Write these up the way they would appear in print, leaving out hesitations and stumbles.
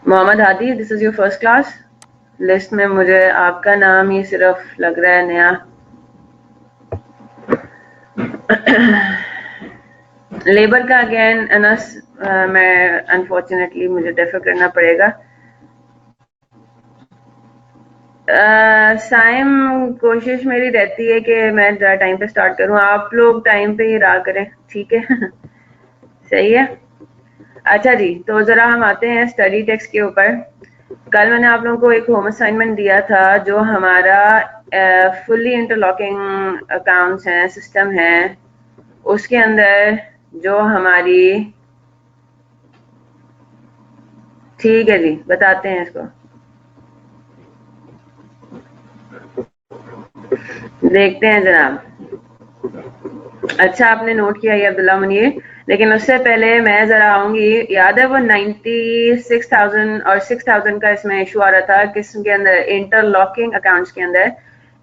Mohammad Hadi, this is your first class. List में मुझे आपका नाम ही सिर्फ लग रहा है नया। लेबर का अगेन अनस मैं अनफॉर्चुनेटली मुझे डेफर करना पड़ेगा। साइम, कोशिश मेरी रहती है कि मैं टाइम पे स्टार्ट करूं, आप लोग टाइम पे ही रहा करें, ठीक है? सही है। अच्छा जी, तो जरा हम आते हैं स्टडी टेक्स्ट के ऊपर। कल मैंने आप लोगों को एक होम असाइनमेंट दिया था जो हमारा फुल्ली इंटरलॉकिंग अकाउंट्स हैं, सिस्टम है, उसके अंदर जो हमारी, ठीक है जी, बताते हैं इसको, देखते हैं जनाब। अच्छा, आपने नोट किया ये अब्दुल्ला मुनीर, लेकिन उससे पहले मैं जरा आऊंगी। याद है वो 96,000 और 6,000 का इसमें इशू आ रहा था, किसके अंदर? इंटरलॉकिंग अकाउंट्स के अंदर।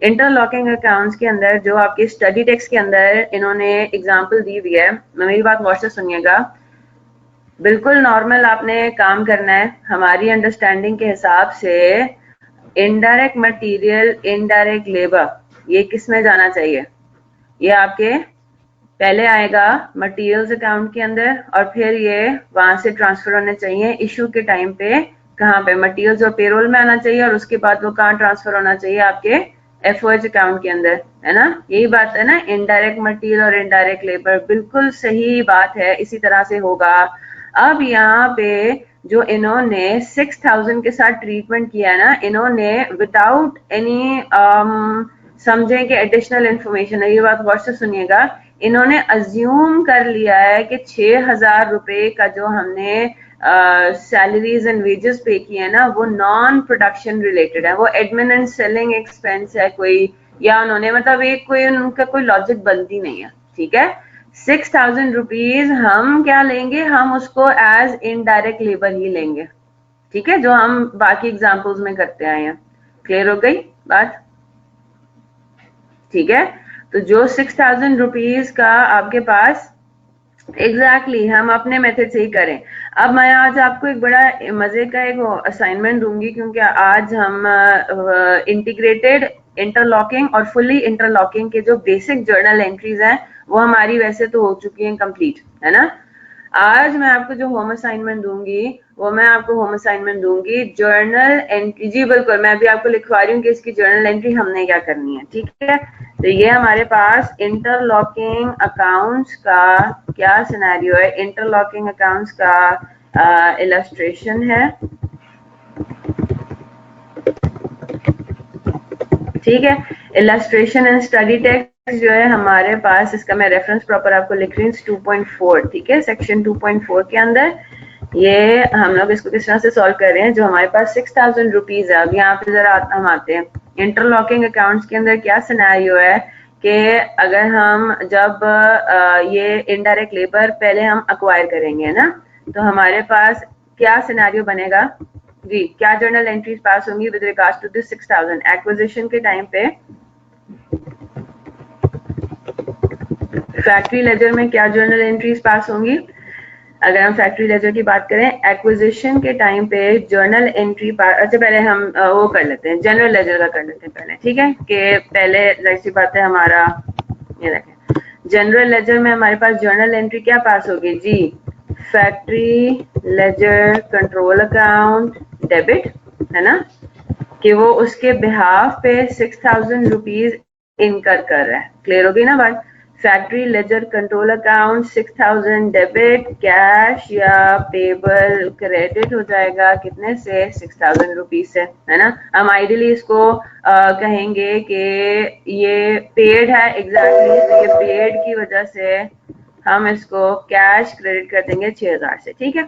इंटरलॉकिंग अकाउंट्स के अंदर जो आपकी स्टडी टेक्स्ट के अंदर इन्होंने एग्जांपल दी हुई है, मेरी बात गौर से सुनिएगा। बिल्कुल नॉर्मल आपने काम करना है हमारी अंडरस्टैंडिंग के हिसाब से। इनडायरेक्ट मटेरियल, इनडायरेक्ट लेबर, ये किस में जाना चाहिए? ये आपके पहले आएगा मटेरियल्स अकाउंट के अंदर, और फिर ये वहां से ट्रांसफर होने चाहिए इशू के टाइम पे। कहाँ पे? मटेरियल्स और पेरोल में आना चाहिए, और उसके बाद वो कहाँ ट्रांसफर होना चाहिए? आपके एफओएच अकाउंट के अंदर, है ना? यही बात है ना, इनडायरेक्ट मटेरियल और इनडायरेक्ट लेबर, बिल्कुल सही बात है, इसी तरह से होगा। अब यहाँ पे जो इन्होंने 6,000 के साथ ट्रीटमेंट किया है ना, इन्होंने विदाउट एनी समझें कि एडिशनल इंफॉर्मेशन है, ये बात गौर से सुनिएगा, इन्होंने अज्यूम कर लिया है कि 6,000 रुपए का जो हमने सैलरीज एंड वेजेस पे किए हैं ना, वो नॉन प्रोडक्शन रिलेटेड है, वो एडमिन एंड सेलिंग एक्सपेंस है कोई, या उन्होंने मतलब एक कोई उनका कोई लॉजिक बनती नहीं है, ठीक है? 6,000 रुपीज हम क्या लेंगे? हम उसको एज इनडायरेक्ट लेबर ही लेंगे, ठीक है, जो हम बाकी एग्जाम्पल्स में करते आए हैं। क्लियर हो गई बात? ठीक है, तो जो 6,000 रुपीज का आपके पास, एग्जैक्टली हम अपने मेथड से ही करें। अब मैं आज आपको एक बड़ा मजे का एक असाइनमेंट दूंगी, क्योंकि आज हम इंटीग्रेटेड इंटरलॉकिंग और फुल्ली इंटरलॉकिंग के जो बेसिक जर्नल एंट्रीज हैं वो हमारी वैसे तो हो चुकी हैं कंप्लीट, है ना? आज मैं आपको जो होम असाइनमेंट दूंगी, वो मैं आपको होम असाइनमेंट दूंगी जर्नल एंट्री। जी बिल्कुल, मैं भी आपको लिखवा रही हूँ कि इसकी जर्नल एंट्री हमने क्या करनी है, ठीक है? तो ये हमारे पास इंटरलॉकिंग अकाउंट्स का क्या सिनेरियो है, इंटरलॉकिंग अकाउंट्स का इलस्ट्रेशन है, ठीक है? इलस्ट्रेशन एंड स्टडी टेक्स्ट जो है हमारे पास, इसका मैं रेफरेंस प्रॉपर आपको लिख रही हूँ 2.4, ठीक है? सेक्शन 2.4 के अंदर ये हम लोग इसको किस तरह से सॉल्व कर रहे हैं। जो हमारे पास 6,000 रुपीज है, अब यहाँ पे जरा हम आते हैं इंटरलॉकिंग अकाउंट्स के अंदर क्या सिनेरियो है कि अगर हम जब ये इनडायरेक्ट लेबर पहले हम अक्वायर करेंगे, है ना, तो हमारे पास क्या सिनेरियो बनेगा जी? क्या जर्नल एंट्रीज पास होंगी with regards to this 6,000? Acquisition के टाइम पे फैक्ट्री लेजर में क्या जर्नल एंट्रीज पास होंगी? अगर हम फैक्ट्री लेजर की बात करें, एक्विजिशन के टाइम पे जर्नल एंट्री अच्छा पहले हम वो कर लेते हैं, जनरल लेजर का कर लेते हैं पहले, ठीक है? कि पहले ऐसी बात है हमारा, ये देखें, जनरल लेजर में हमारे पास जर्नल एंट्री क्या पास होगी जी? Factory ledger control account debit, है ना, कि वो उसके बिहाफ पे 6,000 रुपीज इनकर कर रहा है। क्लियर होगी ना बात? Factory ledger control account 6,000 debit cash या पेबल क्रेडिट हो जाएगा कितने से? 6,000 रुपीज से, है ना? हम आइडियली इसको कहेंगे कि ये पेड है, एग्जैक्टली, तो ये पेड की वजह से हम इसको कैश क्रेडिट कर देंगे 6,000 से, ठीक है?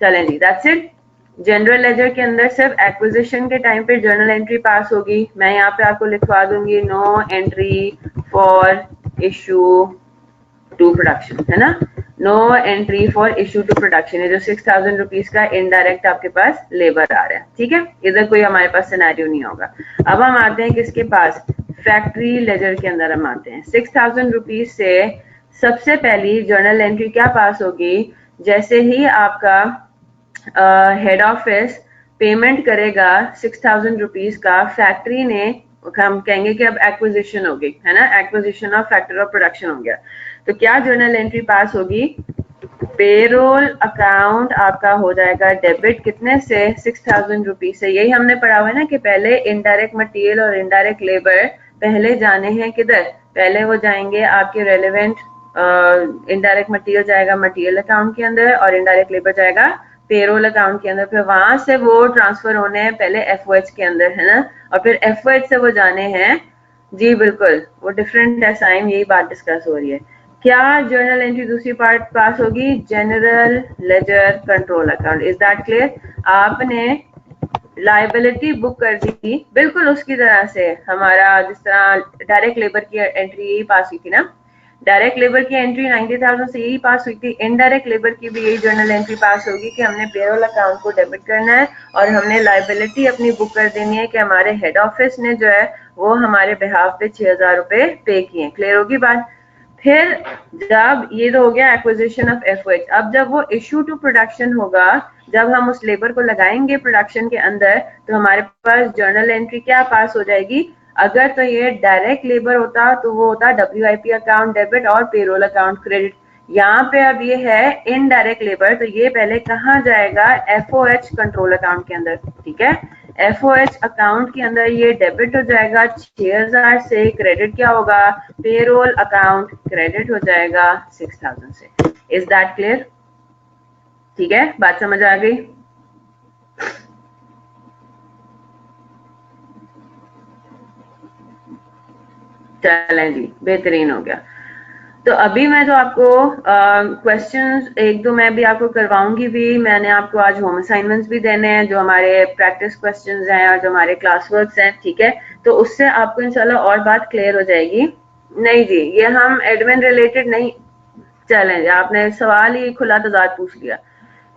चलें जी, दैट्स इट। जनरल लेजर के अंदर सिर्फ एक्विजिशन के टाइम पे जर्नल एंट्री पास होगी। मैं यहाँ पे आपको लिखवा दूंगी no entry for issue to production, है ना? No entry for issue to production, ये जो 6,000 रुपीज का इनडायरेक्ट आपके पास लेबर आ रहा है, ठीक है? इधर कोई हमारे पास सिनेरियो नहीं होगा। अब हम आते हैं किसके पास? फैक्ट्री लेजर के अंदर हम आते हैं। 6,000 रुपीज से सबसे पहली जर्नल एंट्री क्या पास होगी? जैसे ही आपका हेड ऑफिस पेमेंट करेगा 6,000 रुपीज का, फैक्ट्री ने, हम कहेंगे कि अब एक्विजिशन हो गई है ना, acquisition of factor of production हो गया, तो क्या जर्नल एंट्री पास होगी? पेरोल अकाउंट आपका हो जाएगा डेबिट, कितने से? 6,000 रुपीज से। यही हमने पढ़ा हुआ है ना कि पहले इनडायरेक्ट मटेरियल और इनडायरेक्ट लेबर पहले जाने हैं किधर? पहले वो जाएंगे आपके रेलेवेंट, इनडायरेक्ट मटेरियल जाएगा मटेरियल अकाउंट के अंदर और इनडायरेक्ट लेबर जाएगा पेरोल अकाउंट के अंदर, फिर वहां से वो ट्रांसफर होने हैं पहले एफओएच के अंदर, है ना, और फिर एफओएच से वो जाने हैं, जी बिल्कुल, वो डिफरेंट है साइम, यही बात डिस्कस हो रही है। क्या जर्नल एंट्री दूसरी पार्ट पास होगी? General ledger control account. Is that clear? आपने लाइबिलिटी बुक कर दी थी बिल्कुल उसी तरह से, हमारा जिस तरह डायरेक्ट लेबर की एंट्री यही पास हुई थी ना, डायरेक्ट लेबर की एंट्री 90,000 से यही पास हुई थी, इनडायरेक्ट लेबर की भी यही जर्नल एंट्री पास होगी कि हमने पेरोल अकाउंट को डेबिट करना है और हमने लाइबिलिटी अपनी बुक कर देनी है कि हमारे हेड ऑफिस ने जो है वो हमारे बिहाफ पे 6,000 रुपए पे किए। क्लियर होगी बात? फिर जब ये तो हो गया एक्विजिशन ऑफ एफओएच, अब जब वो इशू टू प्रोडक्शन होगा, जब हम उस लेबर को लगाएंगे प्रोडक्शन के अंदर, तो हमारे पास जर्नल एंट्री क्या पास हो जाएगी? अगर तो ये डायरेक्ट लेबर होता तो वो होता WIP अकाउंट डेबिट और पेरोल अकाउंट क्रेडिट। यहाँ पे अब ये है इनडायरेक्ट लेबर, तो ये पहले कहाँ जाएगा? एफओएच कंट्रोल अकाउंट के अंदर, ठीक है। एफओएच अकाउंट के अंदर ये डेबिट हो जाएगा 6,000 से, क्रेडिट क्या होगा? पेरोल अकाउंट क्रेडिट हो जाएगा 6,000 से। Is that clear? ठीक है, बात समझ आ गई? चलें जी, बेहतरीन हो गया। तो अभी मैं जो आपको क्वेश्चंस एक दो मैं भी आपको करवाऊंगी भी, मैंने आपको आज होम असाइनमेंट्स भी देने हैं जो हमारे प्रैक्टिस क्वेश्चंस हैं और जो हमारे क्लास वर्क्स हैं, ठीक है, तो उससे आपको इंशाल्लाह और बात क्लियर हो जाएगी। नहीं जी, ये हम एडमिन रिलेटेड नहीं, चलें, आपने सवाल ही खुला तजाद पूछ लिया।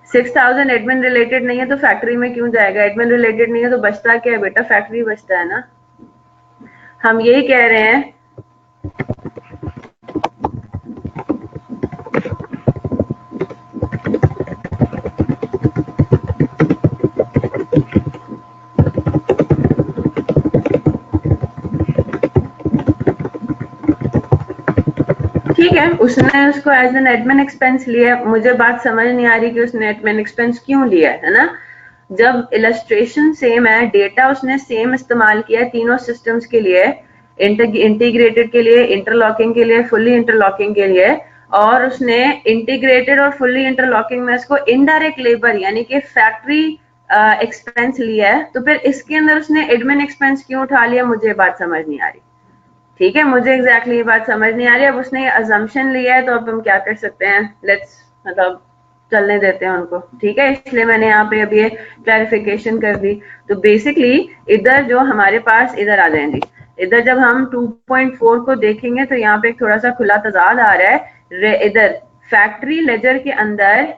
6,000 एडमिन रिलेटेड नहीं है तो फैक्ट्री में क्यों जाएगा? एडमिन रिलेटेड नहीं है तो बचता क्या है बेटा? फैक्ट्री बचता है ना। हम यही कह रहे हैं, ठीक है, उसने उसको एज एन एडमिन एक्सपेंस लिया, मुझे बात समझ नहीं आ रही कि उसने एडमिन एक्सपेंस क्यों लिया है ना। जब इलस्ट्रेशन सेम है, डेटा उसने सेम इस्तेमाल किया है तीनों सिस्टम्स के लिए, इंटीग्रेटेड के लिए, इंटरलॉकिंग के लिए, फुल्ली इंटरलॉकिंग के लिए, और उसने इंटीग्रेटेड और फुल्ली इंटरलॉकिंग में उसको इनडायरेक्ट लेबर यानी कि फैक्ट्री एक्सपेंस लिया है, तो फिर इसके अंदर उसने एडमिन एक्सपेंस क्यों उठा लिया? मुझे बात समझ नहीं आ रही। ठीक है, मुझे एग्जैक्टली ये बात समझ नहीं आ रही। अब उसने अजम्पशन लिया है तो अब हम क्या कर सकते हैं, लेट्स मतलब चलने देते हैं उनको, ठीक है, इसलिए मैंने यहाँ पे अभी क्लैरिफिकेशन कर दी। तो बेसिकली इधर जो हमारे पास, इधर आ जाएंगे, इधर जब हम 2.4 को देखेंगे तो यहाँ पे एक थोड़ा सा खुला तजाद आ रहा है। इधर फैक्ट्री लेजर के अंदर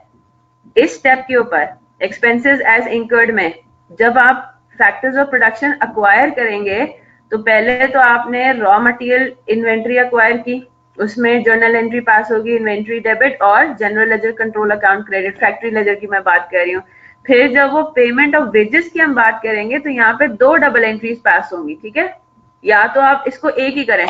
इस स्टेप के ऊपर एक्सपेंसेस एज इंकर्ड में, जब आप फैक्टर्स ऑफ प्रोडक्शन अक्वायर करेंगे तो पहले तो आपने रॉ मटेरियल इन्वेंट्री अक्वायर की, उसमें जर्नल एंट्री पास होगी, इन्वेंट्री डेबिट और general ledger control account credit, factory ledger की मैं बात कर रही हूँ। फिर जब वो पेमेंट ऑफ वेजेस की हम बात करेंगे तो यहाँ पे दो डबल एंट्रीज पास होंगी, ठीक है, या तो आप इसको एक ही करें,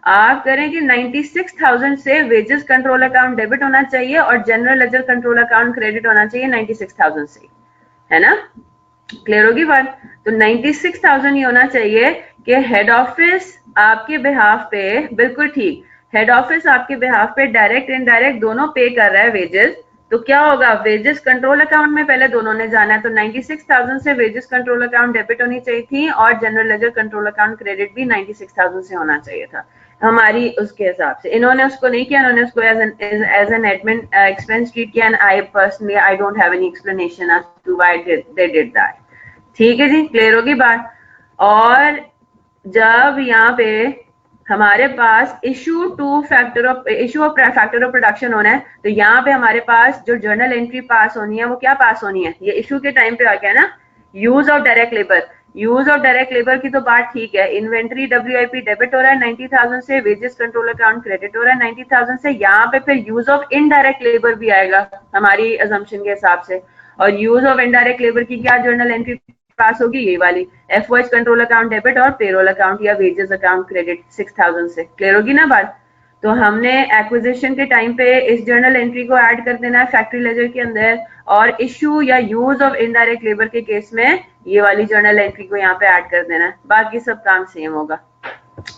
आप करें कि 96,000 से वेजेस कंट्रोल अकाउंट डेबिट होना चाहिए और general ledger control account credit होना चाहिए 96,000 से, है ना। क्लियर होगी बात? तो 96,000 ये होना चाहिए कि हेड ऑफिस आपके बिहाफ पे, बिल्कुल ठीक, हेड ऑफिस आपके बिहाफ पे डायरेक्ट इनडायरेक्ट दोनों पे कर रहा है वेजेस, तो क्या होगा? वेजेस कंट्रोल अकाउंट में पहले दोनों ने जाना है, तो 96,000 से वेजेस कंट्रोल अकाउंट डेबिट होनी चाहिए थी और general ledger control account credit भी 96,000 से होना चाहिए था हमारी उसके हिसाब से। इन्होंने उसको नहीं किया, इन्होंने उसको as an admin expense treat किया, and I personally I don't have any explanation as to why they did that. ठीक है जी, क्लियर होगी बात? और जब यहाँ पे हमारे पास issue of factor of production होना है, तो यहाँ पे हमारे पास जो जर्नल एंट्री पास होनी है वो क्या पास होनी है? ये इशू के टाइम पे आ गया ना, use of direct labour. Use of direct labour की तो बात ठीक है, इन्वेंट्री WIP डेबिट हो रहा है 90,000 से, वेजेस कंट्रोल अकाउंट क्रेडिट हो रहा है 90,000 से, यहाँ पे फिर यूज ऑफ इनडायरेक्ट लेबर भी आएगा हमारी अजम्पशन के हिसाब से, और यूज ऑफ इनडायरेक्ट लेबर की क्या जर्नल एंट्री पास होगी, ये वाली एफओएच कंट्रोल अकाउंट डेबिट और पेरोल अकाउंट या वेजेस अकाउंट क्रेडिट 6000 से। क्लियर होगी ना बात? तो हमने एक्विजिशन के टाइम पे इस जर्नल एंट्री को ऐड कर देना है फैक्ट्री लेजर के अंदर, और इश्यू या यूज ऑफ इनडायरेक्ट लेबर के केस में ये वाली जर्नल एंट्री को यहाँ पे ऐड कर देना है। बाकी सब काम सेम होगा।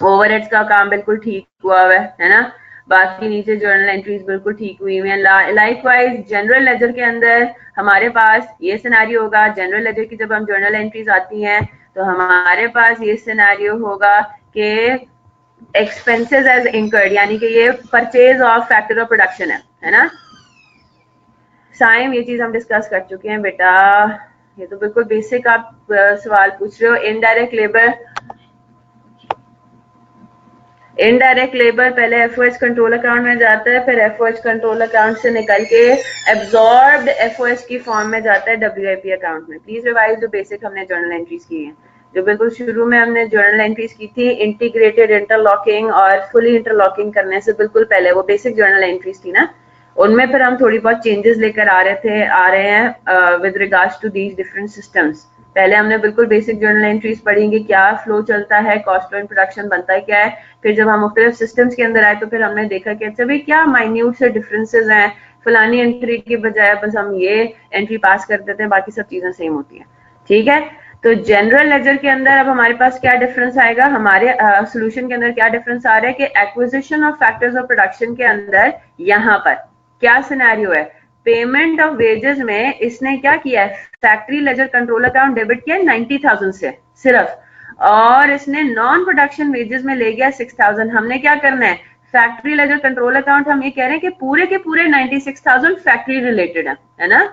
ओवरहेड्स का काम बिल्कुल ठीक हुआ हुआ है ना, बाकी नीचे जर्नल एंट्रीज बिल्कुल ठीक हुई हुई हैं। लाइकवाइज जनरल लेजर के अंदर हमारे पास ये सिनेरियो होगा, जनरल लेजर की जब हम जर्नल एंट्रीज आती हैं तो हमारे पास ये सिनेरियो होगा कि एक्सपेंसेस एज इंकर्ड, यानी कि ये purchase of factor of production है ना। साइम ये चीज हम डिस्कस कर चुके हैं बेटा, ये तो बिल्कुल बेसिक आप सवाल पूछ रहे हो। इनडायरेक्ट लेबर, इनडायरेक्ट लेबर पहले एफओएच कंट्रोल अकाउंट में जाता है, फिर एफओएच कंट्रोल अकाउंट से निकल के एब्जॉर्ब्ड एफओएच की फॉर्म में जाता है डब्ल्यूआईपी अकाउंट में। प्लीज रिवाइज जो बेसिक हमने जर्नल एंट्रीज की है, जो बिल्कुल शुरू में हमने जर्नल एंट्रीज की थी इंटीग्रेटेड इंटरलॉकिंग और फुली इंटरलॉकिंग करने से बिल्कुल पहले, वो बेसिक जर्नल एंट्रीज थी ना, उनमें फिर हम थोड़ी बहुत चेंजेस लेकर आ रहे हैं with regards to these different systems. पहले हमने बिल्कुल बेसिक जर्नल एंट्रीज पढ़ी कि क्या फ्लो चलता है, कॉस्ट एंड प्रोडक्शन बनता है क्या है। फिर जब हम मुख्तलिफ सिस्टम्स के अंदर आए तो फिर हमने देखा कि अच्छा भाई क्या माइन्यूट से डिफरेंसेस हैं, फलानी एंट्री के बजाय बस हम ये एंट्री पास कर देते हैं, बाकी सब चीजें सेम होती हैं। ठीक है, तो जनरल लेजर के अंदर अब हमारे पास क्या डिफरेंस आएगा, हमारे सोल्यूशन के अंदर क्या डिफरेंस आ रहा है कि acquisition of factors of production के अंदर यहाँ पर क्या सिनेरियो है, पेमेंट ऑफ वेजेस में इसने क्या किया है, factory ledger control account debit किया 90,000 से सिर्फ, और इसने नॉन प्रोडक्शन वेजेस में ले गया 6,000। हमने क्या करना है, फैक्ट्री लेजर कंट्रोल अकाउंट हम ये कह रहे हैं कि पूरे के पूरे 96,000 फैक्ट्री रिलेटेड है ना,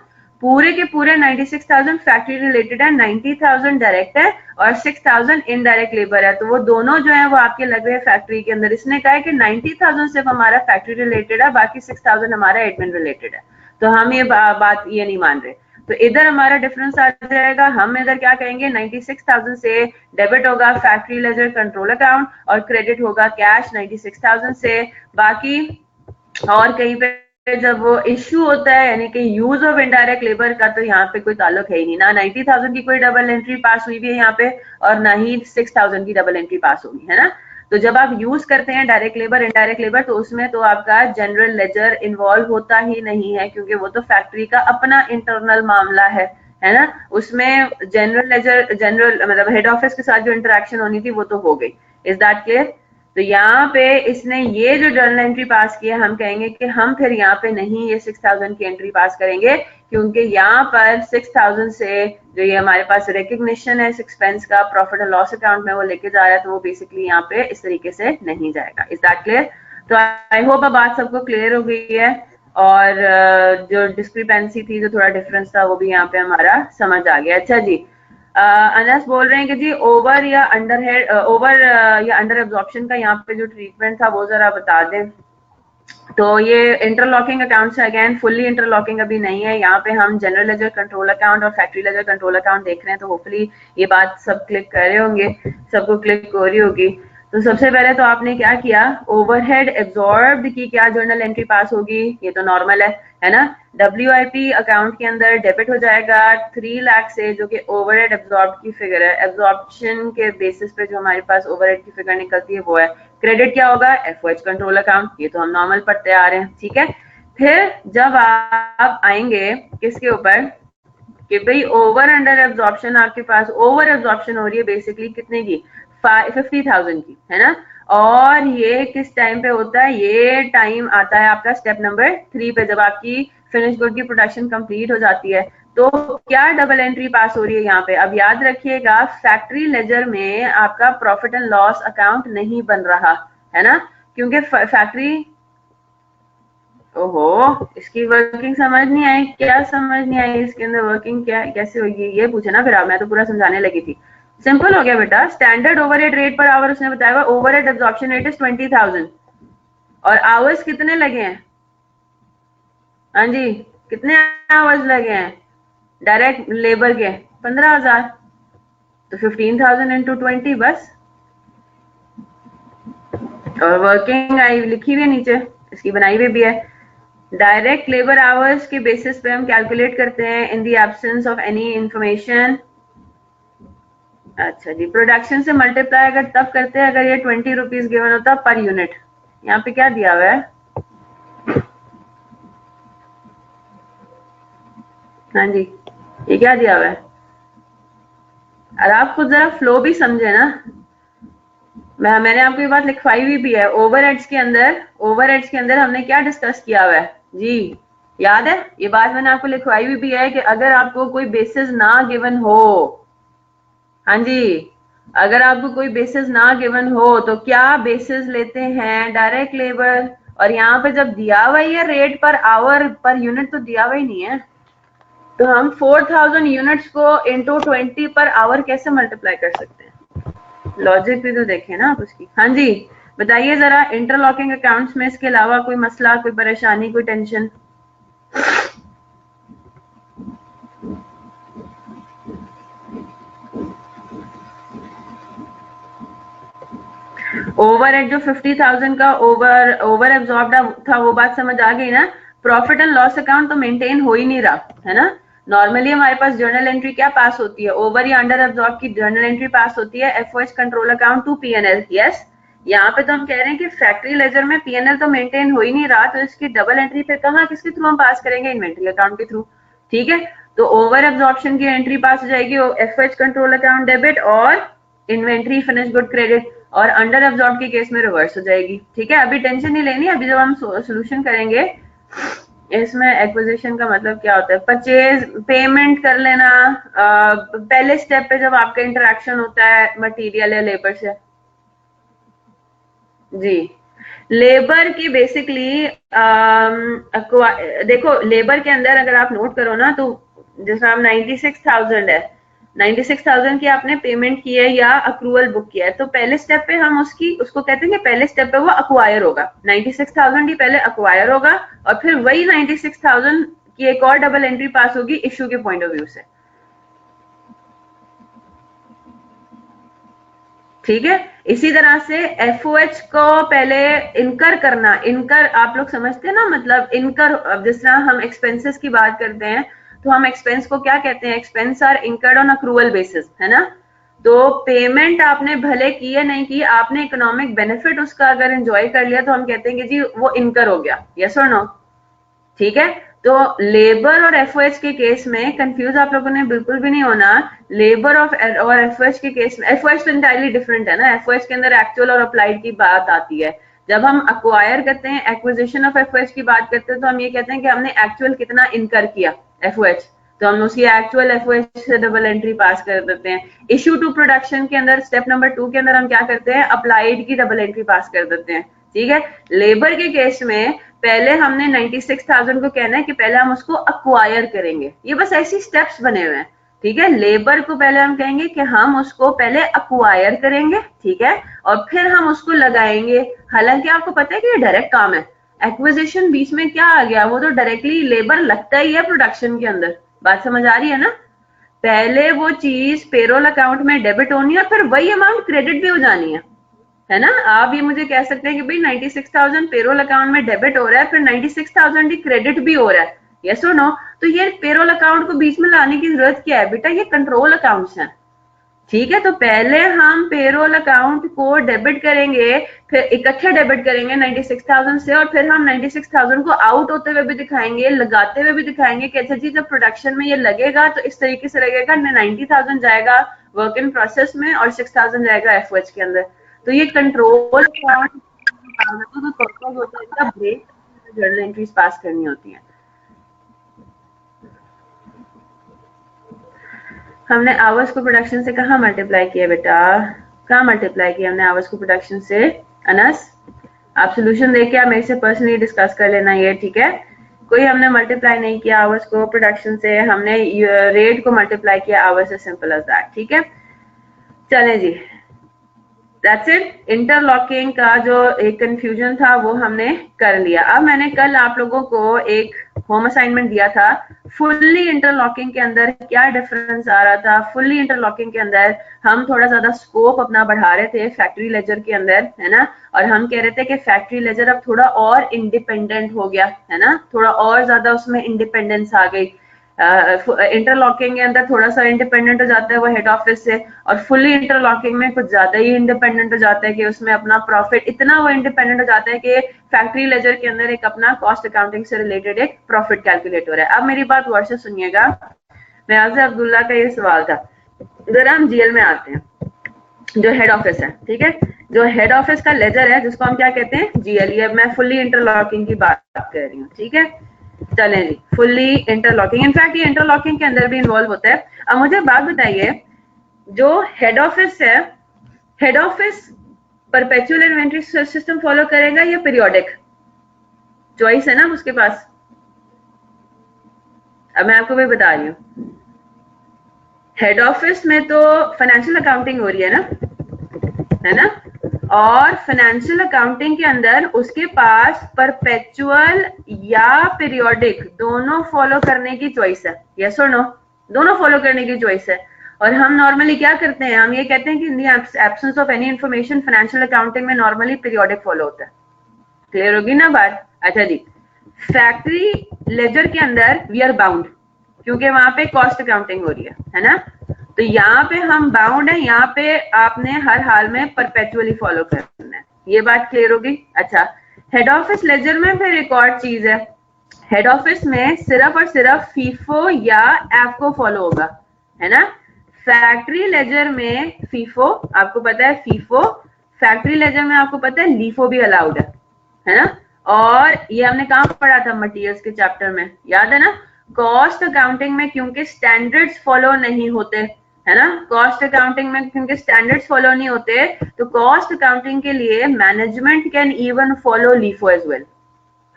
पूरे के पूरे 96,000 फैक्ट्री रिलेटेड है, 90,000 डायरेक्ट है और 6,000 इनडायरेक्ट लेबर है। तो वो दोनों जो है वो आपके लग रहे हैं फैक्ट्री के अंदर। इसने कहा है कि 90,000 सिर्फ हमारा फैक्ट्री रिलेटेड है, बाकी 6,000 हमारा एडमिन रिलेटेड है। तो हम ये बात ये नहीं मान रहे, तो इधर हमारा डिफरेंस आ जाएगा। हम इधर क्या कहेंगे, 96,000 से डेबिट होगा फैक्ट्री लेजर कंट्रोल अकाउंट और क्रेडिट होगा कैश 96,000 से। बाकी और कहीं पे जब वो इश्यू होता है यानी कि यूज ऑफ इनडायरेक्ट लेबर का, तो यहाँ पे कोई ताल्लुक है ही नहीं, ना 90,000 की कोई डबल एंट्री पास हुई भी है यहाँ पे और ना ही 6,000 की डबल एंट्री पास होगी, है ना। तो जब आप यूज करते हैं डायरेक्ट लेबर इनडायरेक्ट लेबर, तो उसमें तो आपका जनरल लेजर इन्वॉल्व होता ही नहीं है, क्योंकि वो तो फैक्ट्री का अपना इंटरनल मामला है ना। उसमें जनरल लेजर, जनरल मतलब हेड ऑफिस के साथ जो इंटरेक्शन होनी थी वो तो हो गई। Is that clear? तो यहाँ पे इसने ये जो जर्नल एंट्री पास किया, हम कहेंगे कि हम फिर यहाँ पे नहीं ये 6,000 की एंट्री पास करेंगे, क्योंकि यहाँ पर 6,000 से जो ये हमारे पास रिकग्निशन है इस एक्सपेंस का प्रॉफिट एंड लॉस अकाउंट में वो लेके जा रहा है, तो वो बेसिकली यहाँ पे इस तरीके से नहीं जाएगा। Is that clear? तो आई होप अब बात सबको क्लियर हो गई है, और जो डिस्क्रिपेंसी थी, जो थोड़ा डिफरेंस था, वो भी यहाँ पे हमारा समझ आ गया। अच्छा जी, अनस बोल रहे हैं कि जी ओवर या अंडर हेड, ओवर या अंडर एब्जॉर्प्शन का यहाँ पे जो ट्रीटमेंट था वो जरा बता दें। तो ये इंटरलॉकिंग अकाउंट से अगेन फुल्ली इंटरलॉकिंग अभी नहीं है, यहाँ पे हम जनरल लेजर कंट्रोल अकाउंट और फैक्ट्री लेजर कंट्रोल अकाउंट देख रहे हैं। तो होपफुली ये बात सब क्लिक कर रहे होंगे, सबको क्लिक हो रही होगी। तो सबसे पहले तो आपने क्या किया, ओवरहेड एब्जॉर्ब्ड की क्या जर्नल एंट्री पास होगी, ये तो नॉर्मल है ना। डब्ल्यूआईपी अकाउंट के अंदर डेबिट हो जाएगा 3 लाख से, जो कि ओवरहेड एब्जॉर्ब की फिगर है, एब्जॉर्प्शन के बेसिस पे जो हमारे पास ओवरहेड की फिगर निकलती है वो है। क्रेडिट क्या होगा, एफओएच कंट्रोल अकाउंट, ये तो हम नॉर्मल पढ़ते आ रहे हैं, ठीक है। फिर जब आप आएंगे किसके ऊपर कि भाई ओवर अंडर एब्जॉर्प्शन, आपके पास ओवर एब्जॉर्प्शन हो रही है बेसिकली कितने की, 50,000 की, है ना। और ये किस टाइम पे होता है, ये टाइम आता है आपका स्टेप नंबर 3 पे, जब आपकी फिनिश गुड की प्रोडक्शन कंप्लीट हो जाती है। तो क्या डबल एंट्री पास हो रही है यहाँ पे, अब याद रखिएगा फैक्ट्री लेजर में आपका प्रॉफिट एंड लॉस अकाउंट नहीं बन रहा है ना, क्योंकि फैक्ट्री, ओहो इसकी वर्किंग समझ नहीं आई, क्या समझ नहीं आई इसके अंदर वर्किंग क्या कैसे होगी, ये पूछे ना फिर आप, मैं तो पूरा समझाने लगी थी। सिंपल हो गया बेटा, standard overhead rate per hour उसने बताया ओवरहेड एब्जॉर्प्शन रेट इज 20,000 और आवर्स कितने लगे हैं, हाँ जी कितने आवर्स लगे हैं डायरेक्ट लेबर के, 15,000, तो 15,000 इंटू 20 बस। और वर्किंग आई लिखी हुई है नीचे, इसकी बनाई हुई भी है। डायरेक्ट लेबर आवर्स के बेसिस पे हम कैलकुलेट करते हैं in the absence of any information. अच्छा जी, प्रोडक्शन से मल्टीप्लाई अगर तब करते हैं अगर ये 20 रुपीज गिवन होता पर यूनिट। यहाँ पे क्या दिया हुआ है? हाँ जी, ये क्या दिया हुआ है? और आप खुद जरा फ्लो भी समझे ना। मैंने आपको ये बात लिखवाई हुई भी है। ओवरहेड्स के अंदर हमने क्या डिस्कस किया हुआ है जी, याद है? ये बात मैंने आपको लिखवाई हुई भी है कि अगर आपको कोई बेसिस ना गिवन हो, हाँ जी, अगर आपको कोई बेसिस ना गिवन हो तो क्या बेसिस लेते हैं? Direct labour. और यहाँ पे जब दिया हुआ ही है rate per hour per unit, तो दिया हुआ ही नहीं है, तो हम 4000 यूनिट्स को इंटू 20 पर आवर कैसे मल्टीप्लाई कर सकते हैं? लॉजिक भी तो देखें ना आप उसकी। हाँ जी, बताइए जरा, इंटरलॉकिंग अकाउंट्स में इसके अलावा कोई मसला, कोई परेशानी, कोई टेंशन? ओवरहेड जो 50,000 का ओवर एब्जॉर्ब था, वो बात समझ आ गई ना? प्रॉफिट एंड लॉस अकाउंट तो मेंटेन हो ही नहीं रहा है ना। नॉर्मली हमारे पास जर्नल एंट्री क्या पास होती है? ओवर या अंडर एब्जॉर्ब की जर्नल एंट्री पास होती है, FOH control account to PNL. Yes, यहाँ पे तो हम कह रहे हैं कि फैक्ट्री लेजर में पीएनएल तो मेंटेन हो ही नहीं रहा, तो इसकी डबल एंट्री फिर कहाँ, किसके थ्रू हम पास करेंगे? इन्वेंट्री अकाउंट के थ्रू। ठीक है, तो ओवर एब्जॉर्प्शन की एंट्री पास हो जाएगी एफओएच कंट्रोल अकाउंट डेबिट और इन्वेंट्री फिनिश गुड क्रेडिट, और अंडर एब्जॉर्ब के केस में रिवर्स हो जाएगी। ठीक है, अभी टेंशन नहीं लेनी, अभी जब हम सोल्यूशन करेंगे इसमें एक्विजिशन का मतलब क्या होता है? परचेज पेमेंट कर लेना पहले स्टेप पे जब आपका इंटरेक्शन होता है मटेरियल या लेबर से। जी, लेबर की बेसिकली देखो, लेबर के अंदर अगर आप नोट करो ना, तो जैसा आप 96,000 है, 96,000 की आपने पेमेंट की है या अक्रूवल बुक किया है, तो पहले स्टेप पे हम उसको कहते हैं कि पहले स्टेप पे वो अक्वायर होगा। 96,000 ही पहले अक्वायर होगा, और फिर वही 96,000 की एक और डबल एंट्री पास होगी इश्यू के पॉइंट ऑफ व्यू से। ठीक है, इसी तरह से एफओएच को पहले इनकर करना, इनकर आप लोग समझते हैं ना, मतलब इनकर, जिस तरह हम एक्सपेंसेस की बात करते हैं, तो हम एक्सपेंस को क्या कहते हैं? Expense are incurred on accrual basis, है ना। तो पेमेंट आपने भले की या नहीं की, आपने इकोनॉमिक बेनिफिट उसका अगर एंजॉय कर लिया, तो हम कहते हैं कि जी वो इनकर हो गया। यस और नो? ठीक है, तो लेबर और एफओएच के केस में कंफ्यूज आप लोगों ने बिल्कुल भी नहीं होना। लेबर और एफओएच के केस में, एफओएच तो इंटायरली डिफरेंट है ना, एफओएच के अंदर एक्चुअल और अप्लाइड की बात आती है। जब हम अक्वायर करते हैं, एक्विजिशन ऑफ एफओएच की बात करते हैं, तो हम ये कहते हैं कि हमने एक्चुअल कितना इनकर किया एफओएच, तो हम उसकी एक्चुअल एफओएच से डबल एंट्री पास कर देते हैं। इश्यू टू प्रोडक्शन के अंदर स्टेप नंबर 2 के अंदर हम क्या करते हैं? अप्लाइड की डबल एंट्री पास कर देते हैं। ठीक है, लेबर के केस में पहले हमने 96,000 को कहना है कि पहले हम उसको अक्वायर करेंगे, ये बस ऐसी स्टेप्स बने हुए हैं। ठीक है, लेबर को पहले हम कहेंगे कि हम उसको पहले अक्वायर करेंगे, ठीक है, और फिर हम उसको लगाएंगे। हालांकि आपको पता है कि ये डायरेक्ट काम है, एक्विजिशन बीच में क्या आ गया? वो तो डायरेक्टली लेबर लगता ही है प्रोडक्शन के अंदर। बात समझ आ रही है ना? पहले वो चीज पेरोल अकाउंट में डेबिट होनी है, और फिर वही अमाउंट क्रेडिट भी हो जानी है ना। आप ये मुझे कह सकते हैं कि भाई 96,000 पेरोल अकाउंट में डेबिट हो रहा है, फिर 96,000 ही क्रेडिट भी हो रहा है। यस और नो? तो ये पेरोल अकाउंट को बीच में लाने की जरूरत क्या है बेटा? ये कंट्रोल अकाउंट्स हैं। ठीक है, तो पहले हम पेरोल अकाउंट को डेबिट करेंगे, फिर इकट्ठे डेबिट करेंगे 96,000 से, और फिर हम 96,000 को आउट होते हुए भी दिखाएंगे, लगाते हुए भी दिखाएंगे कि अच्छा जी जब प्रोडक्शन में ये लगेगा तो इस तरीके से लगेगा, 90,000 जाएगा वर्क इन प्रोसेस में और 6,000 जाएगा एफओएच के अंदर। तो ये कंट्रोल अकाउंट तो पर्पज होता है इसका ब्रेक, जर्नल एंट्रीज पास करनी होती है। हमने आवर्स को प्रोडक्शन से कहाँ मल्टीप्लाई किया बेटा? कहाँ मल्टीप्लाई किया हमने आवर्स को प्रोडक्शन से? अनस, आप सोल्यूशन देख के आप मेरे से पर्सनली डिस्कस कर लेना ये, ठीक है। कोई हमने मल्टीप्लाई नहीं किया आवर्स को प्रोडक्शन से, हमने रेट को मल्टीप्लाई किया आवर्स से, सिंपल एज दैट। ठीक है, चले जी, दैट्स इट। इंटरलॉकिंग का जो एक कंफ्यूजन था वो हमने कर लिया। अब मैंने कल आप लोगों को एक होम असाइनमेंट दिया था, फुल्ली इंटरलॉकिंग के अंदर क्या डिफरेंस आ रहा था। फुल्ली इंटरलॉकिंग के अंदर हम थोड़ा ज्यादा स्कोप अपना बढ़ा रहे थे फैक्ट्री लेजर के अंदर, है ना, और हम कह रहे थे कि फैक्ट्री लेजर अब थोड़ा और इंडिपेंडेंट हो गया, है ना, थोड़ा और ज्यादा उसमें इंडिपेंडेंस आ गई। इंटरलॉकिंग के अंदर थोड़ा सा इंडिपेंडेंट हो जाता है वो हेड ऑफिस से, और फुल्ली इंटरलॉकिंग में कुछ ज्यादा ही इंडिपेंडेंट हो जाता है कि उसमें अपना प्रॉफिट इतना वो इंडिपेंडेंट हो जाता है कि फैक्ट्री लेजर के अंदर एक अपना कॉस्ट अकाउंटिंग से रिलेटेड एक प्रॉफिट कैलकुलेटर है। अब मेरी बात गौर से सुनिएगा, मैं अब्दुल्ला का ये सवाल था। जरा हम जीएल में आते हैं, जो हेड ऑफिस है, ठीक है, जो हेड ऑफिस का लेजर है जिसको हम क्या कहते हैं, जीएल। ये मैं फुल्ली इंटरलॉकिंग की बात कर रही हूँ, ठीक है। चलें जी, फुल्ली इंटरलॉकिंग, इनफैक्ट ये इंटरलॉकिंग के अंदर भी इन्वॉल्व होता है। अब मुझे बात बताइए, जो हेड ऑफिस है, head office perpetual inventory system follow करेगा या पीरियोडिक? चॉइस है ना उसके पास। अब मैं आपको भी बता रही हूँ, हेड ऑफिस में तो फाइनेंशियल अकाउंटिंग हो रही है ना, और फाइनेंशियल अकाउंटिंग के अंदर उसके पास परपेचुअल या पीरियोडिक दोनों फॉलो करने की चॉइस है। यस और नो? दोनों फॉलो करने की चॉइस है। और हम नॉर्मली क्या करते हैं, हम ये कहते हैं कि in the absence of any information financial accounting में नॉर्मली पीरियोडिक फॉलो होता है। क्लियर होगी ना बात? अच्छा जी, फैक्ट्री लेजर के अंदर वी आर बाउंड, क्योंकि वहां पे कॉस्ट अकाउंटिंग हो रही है ना, तो यहाँ पे हम बाउंड है, यहाँ पे आपने हर हाल में परपेचुअली फॉलो करना है। ये बात क्लियर होगी? अच्छा, हेड ऑफिस लेजर में फिर एक और चीज है, हेड ऑफिस में सिर्फ और सिर्फ फीफो या एफको फॉलो होगा, है ना। फैक्ट्री लेजर में फीफो, आपको पता है फीफो, फैक्ट्री लेजर में आपको पता है लीफो भी अलाउड है ना। और ये हमने कहाँ पढ़ा था मटेरियल्स के चैप्टर में, याद है ना। कॉस्ट अकाउंटिंग में क्योंकि स्टैंडर्ड्स फॉलो नहीं होते, है ना, कॉस्ट अकाउंटिंग में क्योंकि स्टैंडर्ड्स फॉलो नहीं होते, तो कॉस्ट अकाउंटिंग के लिए management can even follow LIFO as well.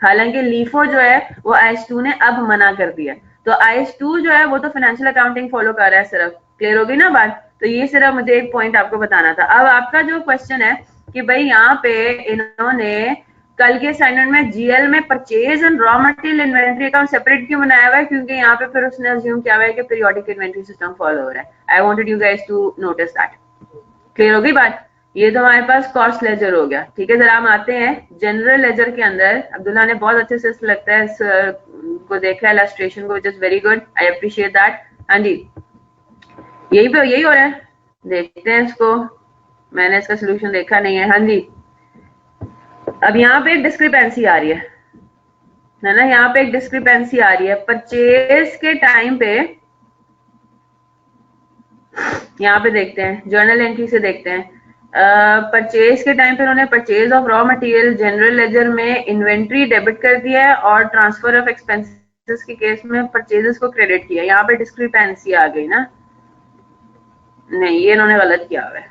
हालांकि लीफो जो है वो आईएस2 ने अब मना कर दिया, तो आईएस2 जो है वो तो फाइनेंशियल अकाउंटिंग फॉलो कर रहा है सिर्फ। क्लियर होगी ना बात? तो ये सिर्फ मुझे एक पॉइंट आपको बताना था। अब आपका जो क्वेश्चन है कि भाई यहाँ पे इन्होंने कल के असाइनमेंट में जीएल में purchase and raw material inventory account separate क्यों बनाया हुआ है, क्योंकि यहाँ पे फिर उसने अज्यूम किया हुआ है कि पीरियोडिक इन्वेंट्री सिस्टम फॉलो हो रहा है। I wanted you guys to notice that. Clear होगी बात? ये तो हमारे पास कॉस्ट लेजर हो गया, ठीक है। जरा हम आते हैं जनरल लेजर के अंदर। अब्दुल्ला ने बहुत अच्छे से लगता है इस को देखा है, इलस्ट्रेशन को, which is very good, I appreciate that. हाँ जी, यही हो रहा है, देखते हैं इसको, मैंने इसका सोल्यूशन देखा नहीं है। हाँ जी, अब यहाँ पे एक डिस्क्रिपेंसी आ रही है ना, यहाँ पे एक डिस्क्रिपेंसी आ रही है परचेज के टाइम पे। यहाँ पे देखते हैं, जर्नल एंट्री से देखते हैं, परचेज के टाइम पे उन्होंने purchase of raw material general ledger में इन्वेंट्री डेबिट कर दिया है और ट्रांसफर ऑफ एक्सपेंसेस के केस में परचेजेस को क्रेडिट किया। यहाँ पे डिस्क्रिपेंसी आ गई ना, नहीं ये इन्होंने गलत किया हुआ है।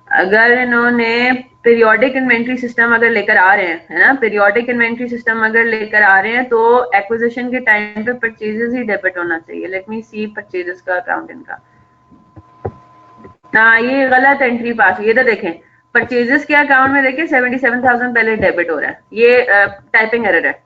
अगर इन्होंने पीरियोडिक इन्वेंट्री सिस्टम अगर लेकर आ रहे हैं, है ना, पीरियोडिक इन्वेंट्री सिस्टम अगर लेकर आ रहे हैं तो एक्विजिशन के टाइम पे परचेजेस ही डेबिट होना चाहिए। लेट मी सी परचेजेस का अकाउंट इनका, हाँ ये गलत एंट्री पास हुई है। तो देखें परचेजेस के अकाउंट में देखिए 77,000 पहले डेबिट हो रहा है, ये टाइपिंग एरर है।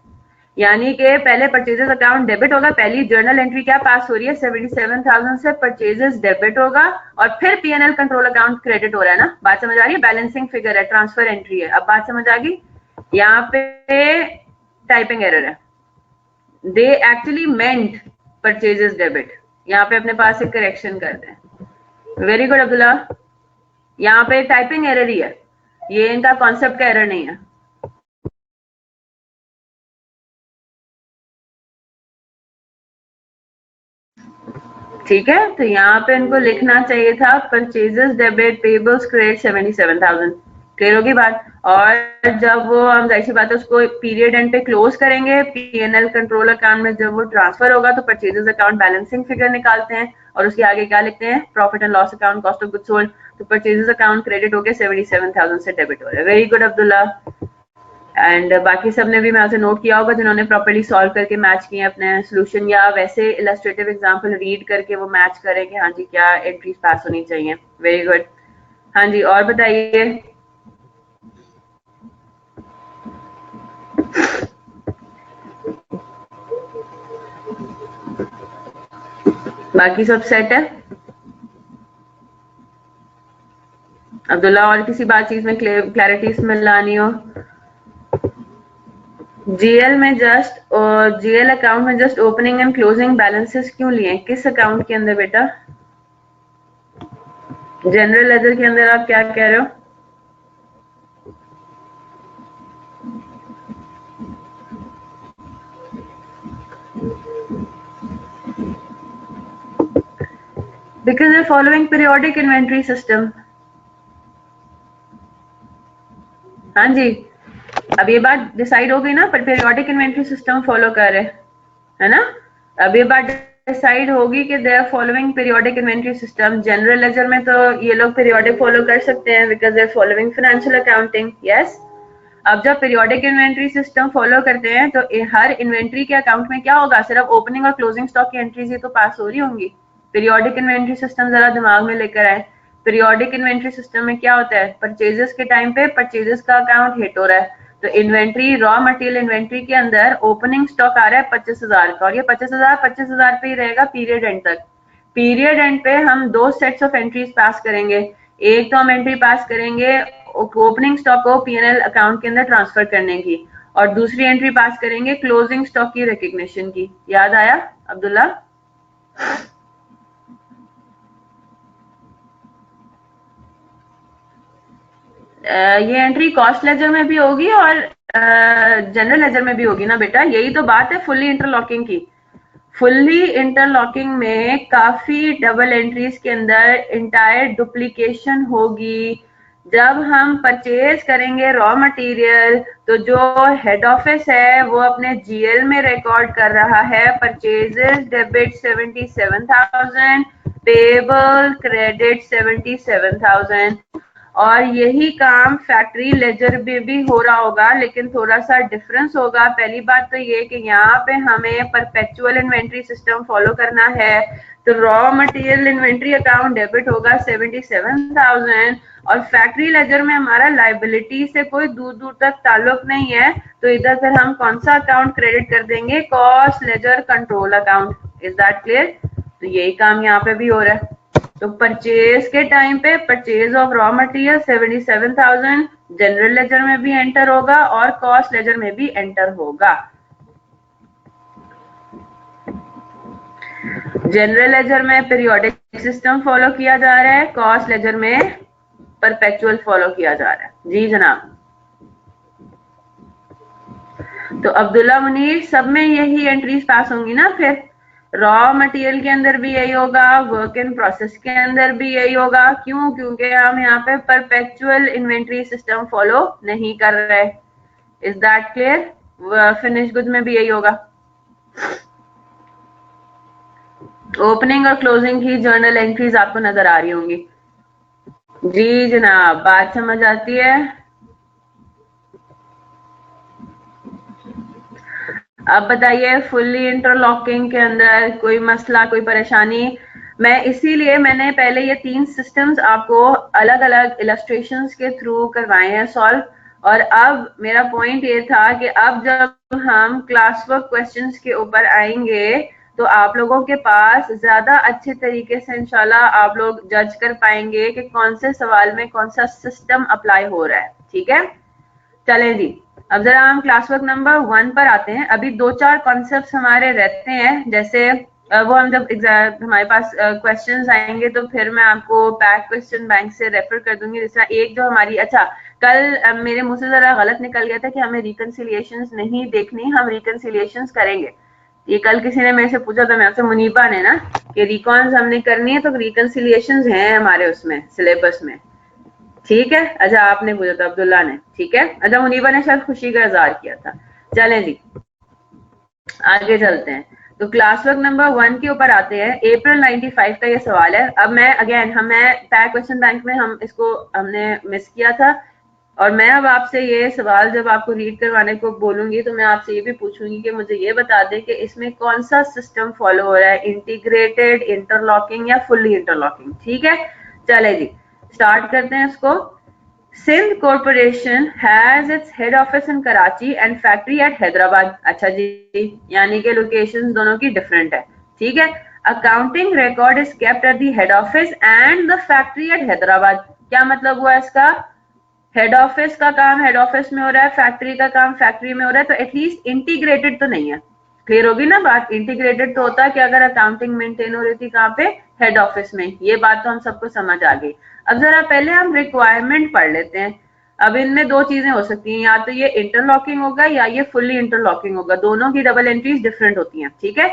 यानी कि पहले परचेजेस अकाउंट डेबिट होगा, पहली जर्नल एंट्री क्या पास हो रही है, 77,000 से परचेजेस डेबिट होगा और फिर पीएनएल कंट्रोल अकाउंट क्रेडिट हो रहा है ना। बात समझ आ रही है? बैलेंसिंग फिगर है, ट्रांसफर एंट्री है। अब बात समझ आ गई? यहाँ पे टाइपिंग एरर है, they actually meant purchases debit. यहाँ पे अपने पास एक करेक्शन करते हैं। वेरी गुड अब्दुल्ला, यहाँ पे टाइपिंग एरर ही है, ये इनका कॉन्सेप्ट का एरर नहीं है। ठीक है, तो यहाँ पे इनको लिखना चाहिए था purchases debit payables credit 77,000। Clear होगी बात? और जब वो हम जाहिर सी बात है उसको पीरियड एंड पे क्लोज करेंगे, पीएनएल कंट्रोल अकाउंट में जब वो ट्रांसफर होगा तो परचेजेस अकाउंट बैलेंसिंग फिगर निकालते हैं और उसके आगे क्या लिखते हैं, profit and loss account, cost of goods sold. तो परचेजेस अकाउंट क्रेडिट हो गया, 77,000 से डेबिट हो रहा है। Very good Abdullah. एंड बाकी सब ने भी मैं से नोट किया होगा जिन्होंने प्रॉपर्ली सॉल्व करके मैच किए अपने सोल्यूशन, या वैसे इलस्ट्रेटिव एग्जांपल रीड करके वो मैच करें कि हाँ जी क्या एंट्रीज पास होनी चाहिए। Very good. हाँ जी, और बताइए। बाकी सब सेट है। अब्दुल्ला, और किसी बात चीज में क्लैरिटी इसमें लानी हो? जीएल में जस्ट जीएल अकाउंट में just opening and closing balances क्यों लिए? किस अकाउंट के अंदर बेटा? जनरल लेजर के अंदर आप क्या कह रहे हो? Because they're following periodic inventory system. हाँ जी, अब ये बात डिसाइड हो गई ना, पर पीरियोडिक इन्वेंट्री सिस्टम फॉलो कर रहे है ना। अब ये बात डिसाइड होगी कि they are following periodic inventory system. General ledger में तो ये लोग पीरियोडिक फॉलो कर सकते हैं because they are following financial accounting. Yes, अब जब पीरियोडिक इन्वेंट्री सिस्टम फॉलो करते हैं तो हर इन्वेंट्री के अकाउंट में क्या होगा? सिर्फ ओपनिंग और क्लोजिंग स्टॉक की एंट्रीज ही तो पास हो रही होंगी। पीरियोडिक इन्वेंट्री सिस्टम जरा दिमाग में लेकर आए। पीरियोडिक इन्वेंट्री सिस्टम में क्या होता है? परचेजेस के टाइम पे परचेजेस का अकाउंट हिट हो रहा है, तो इन्वेंट्री, रॉ मटेरियल इन्वेंट्री के अंदर ओपनिंग स्टॉक आ रहा है 25,000 का, और ये 25,000 पे ही रहेगा पीरियड एंड तक। पीरियड एंड पे हम दो सेट्स ऑफ एंट्रीज पास करेंगे। एक तो हम एंट्री पास करेंगे ओपनिंग स्टॉक को पीएनएल अकाउंट के अंदर ट्रांसफर करने की, और दूसरी एंट्री पास करेंगे क्लोजिंग स्टॉक की रिकग्निशन की। याद आया अब्दुल्ला? ये एंट्री कॉस्ट लेजर में भी होगी और जनरल लेजर में भी होगी ना बेटा, यही तो बात है फुल्ली इंटरलॉकिंग की। फुल्ली इंटरलॉकिंग में काफी डबल एंट्रीज के अंदर इंटायर डुप्लीकेशन होगी। जब हम परचेज करेंगे रॉ मटेरियल, तो जो हेड ऑफिस है वो अपने जीएल में रिकॉर्ड कर रहा है परचेजेस डेबिट 77,000, पेबल क्रेडिट 77,000, और यही काम फैक्ट्री लेजर में भी हो रहा होगा, लेकिन थोड़ा सा डिफरेंस होगा। पहली बात तो ये कि यहाँ पे हमें परपेचुअल इन्वेंट्री सिस्टम फॉलो करना है, तो raw material inventory account debit होगा 77,000, और फैक्ट्री लेजर में हमारा लाइबिलिटी से कोई दूर दूर तक ताल्लुक नहीं है, तो इधर फिर हम कौन सा अकाउंट क्रेडिट कर देंगे? Cost ledger control account. Is that clear? तो यही काम यहाँ पे भी हो रहा है। तो परचेज के टाइम पे purchase of raw material 77,000 general ledger में भी एंटर होगा और कॉस्ट लेजर में भी एंटर होगा। जनरल लेजर में पीरियोडिक सिस्टम फॉलो किया जा रहा है, कॉस्ट लेजर में परपेचुअल फॉलो किया जा रहा है। जी जनाब। तो अब्दुल्ला मुनीर, सब में यही एंट्रीज पास होंगी ना? फिर रॉ मटेरियल के अंदर भी यही होगा, वर्क इन प्रोसेस के अंदर भी यही होगा। क्यों? क्योंकि हम यहाँ पे परपेचुअल इन्वेंट्री सिस्टम फॉलो नहीं कर रहे। Is that clear? Finish good में भी यही होगा। ओपनिंग और क्लोजिंग की जर्नल एंट्रीज आपको नजर आ रही होंगी। जी जनाब, बात समझ आती है? अब बताइए, फुल्ली इंटरलॉकिंग के अंदर कोई मसला, कोई परेशानी? मैं इसीलिए मैंने पहले ये 3 सिस्टम्स आपको अलग अलग इलस्ट्रेशंस के थ्रू करवाए हैं सॉल्व, और अब मेरा पॉइंट ये था कि अब जब हम क्लास वर्क क्वेश्चंस के ऊपर आएंगे तो आप लोगों के पास ज्यादा अच्छे तरीके से इंशाल्लाह आप लोग जज कर पाएंगे कि कौन से सवाल में कौन सा सिस्टम अप्लाई हो रहा है। ठीक है, चलें जी। अब जरा हम क्लास वर्क नंबर 1 पर आते हैं। अभी 2-4 कॉन्सेप्ट्स हमारे रहते हैं, जैसे वो हम जब हमारे पास क्वेश्चंस आएंगे तो फिर मैं आपको पैक क्वेश्चन बैंक से रेफर कर दूंगी। जैसा एक जो हमारी, अच्छा कल मेरे मुंह से जरा गलत निकल गया था कि हमें रिकंसिलिएशंस नहीं देखनी, हम रिकंसिलिएशंस करेंगे। ये कल किसी ने मेरे से पूछा था, मैं आपसे, मुनीबा ने ना, कि रिकॉन्स हमने करनी है तो रिकंसिलिएशंस हैं हमारे उसमें सिलेबस में। ठीक है, अच्छा आपने पूछा था अब्दुल्ला ने। ठीक है, अच्छा मुनीबा ने शायद खुशी का इजहार किया था। चलें जी, आगे चलते हैं। तो क्लास वर्क नंबर 1 के ऊपर आते हैं। अप्रैल 95 का ये सवाल है। अब मैं अगेन, मैं पैक क्वेश्चन बैंक में इसको हमने मिस किया था, और मैं अब आपसे ये सवाल जब आपको रीड करवाने को बोलूंगी तो मैं आपसे ये भी पूछूंगी कि मुझे ये बता दें कि इसमें कौन सा सिस्टम फॉलो हो रहा है, इंटीग्रेटेड, इंटरलॉकिंग या फुल्ली इंटरलॉकिंग। ठीक है, चले जी स्टार्ट करते हैं इसको। Sindh Corporation has its head office in Karachi and factory at Hyderabad। अच्छा जी, यानी कि लोकेशन दोनों की डिफरेंट है। ठीक है, accounting record is kept at the head office and the factory eight Hyderabad. क्या मतलब हुआ इसका? हेड ऑफिस का काम हेड ऑफिस में हो रहा है, फैक्ट्री का काम फैक्ट्री में हो रहा है, तो एटलीस्ट इंटीग्रेटेड तो नहीं है। क्लियर होगी ना बात? इंटीग्रेटेड तो होता है कि अगर अकाउंटिंग मेंटेन हो रही थी कहाँ पे? हेड ऑफिस में। ये बात तो हम सबको समझ आ गई। अब जरा पहले हम रिक्वायरमेंट पढ़ लेते हैं। अब इनमें दो चीजें हो सकती हैं, या तो ये इंटरलॉकिंग होगा या ये फुल्ली इंटरलॉकिंग होगा, दोनों की डबल एंट्रीज डिफरेंट होती हैं। ठीक है,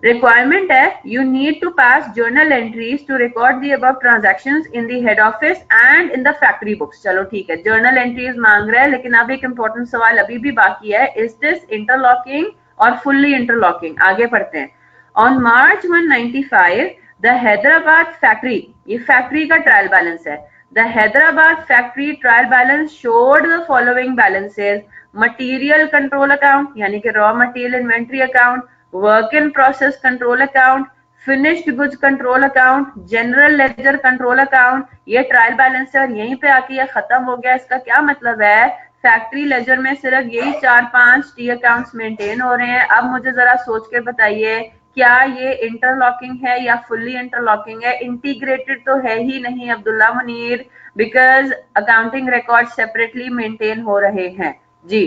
रिक्वायरमेंट है you need to pass journal entries to record the above transactions in the head office and in the factory books. चलो ठीक है, जर्नल एंट्रीज मांग रहा है, लेकिन अब एक इंपॉर्टेंट सवाल अभी भी बाकी है, इज दिस इंटरलॉकिंग और फुल्ली इंटरलॉकिंग? आगे पढ़ते हैं। On March 195 the Hyderabad factory, ये फैक्ट्री का ट्रायल बैलेंस है, the Hyderabad factory trial balance showed the following balances: material control account यानी कि raw material inventory account, work in process control account, finished goods control account, general ledger control account. ये trial balance है और यहीं पे आके ये खत्म हो गया। इसका क्या मतलब है? फैक्ट्री लेजर में सिर्फ यही 4-5 टी अकाउंट्स मेंटेन हो रहे हैं। अब मुझे जरा सोच के बताइए, क्या ये इंटरलॉकिंग है या फुल्ली इंटरलॉकिंग है? इंटीग्रेटेड तो है ही नहीं Abdullah Munir, because accounting record separately maintain हो रहे हैं। जी,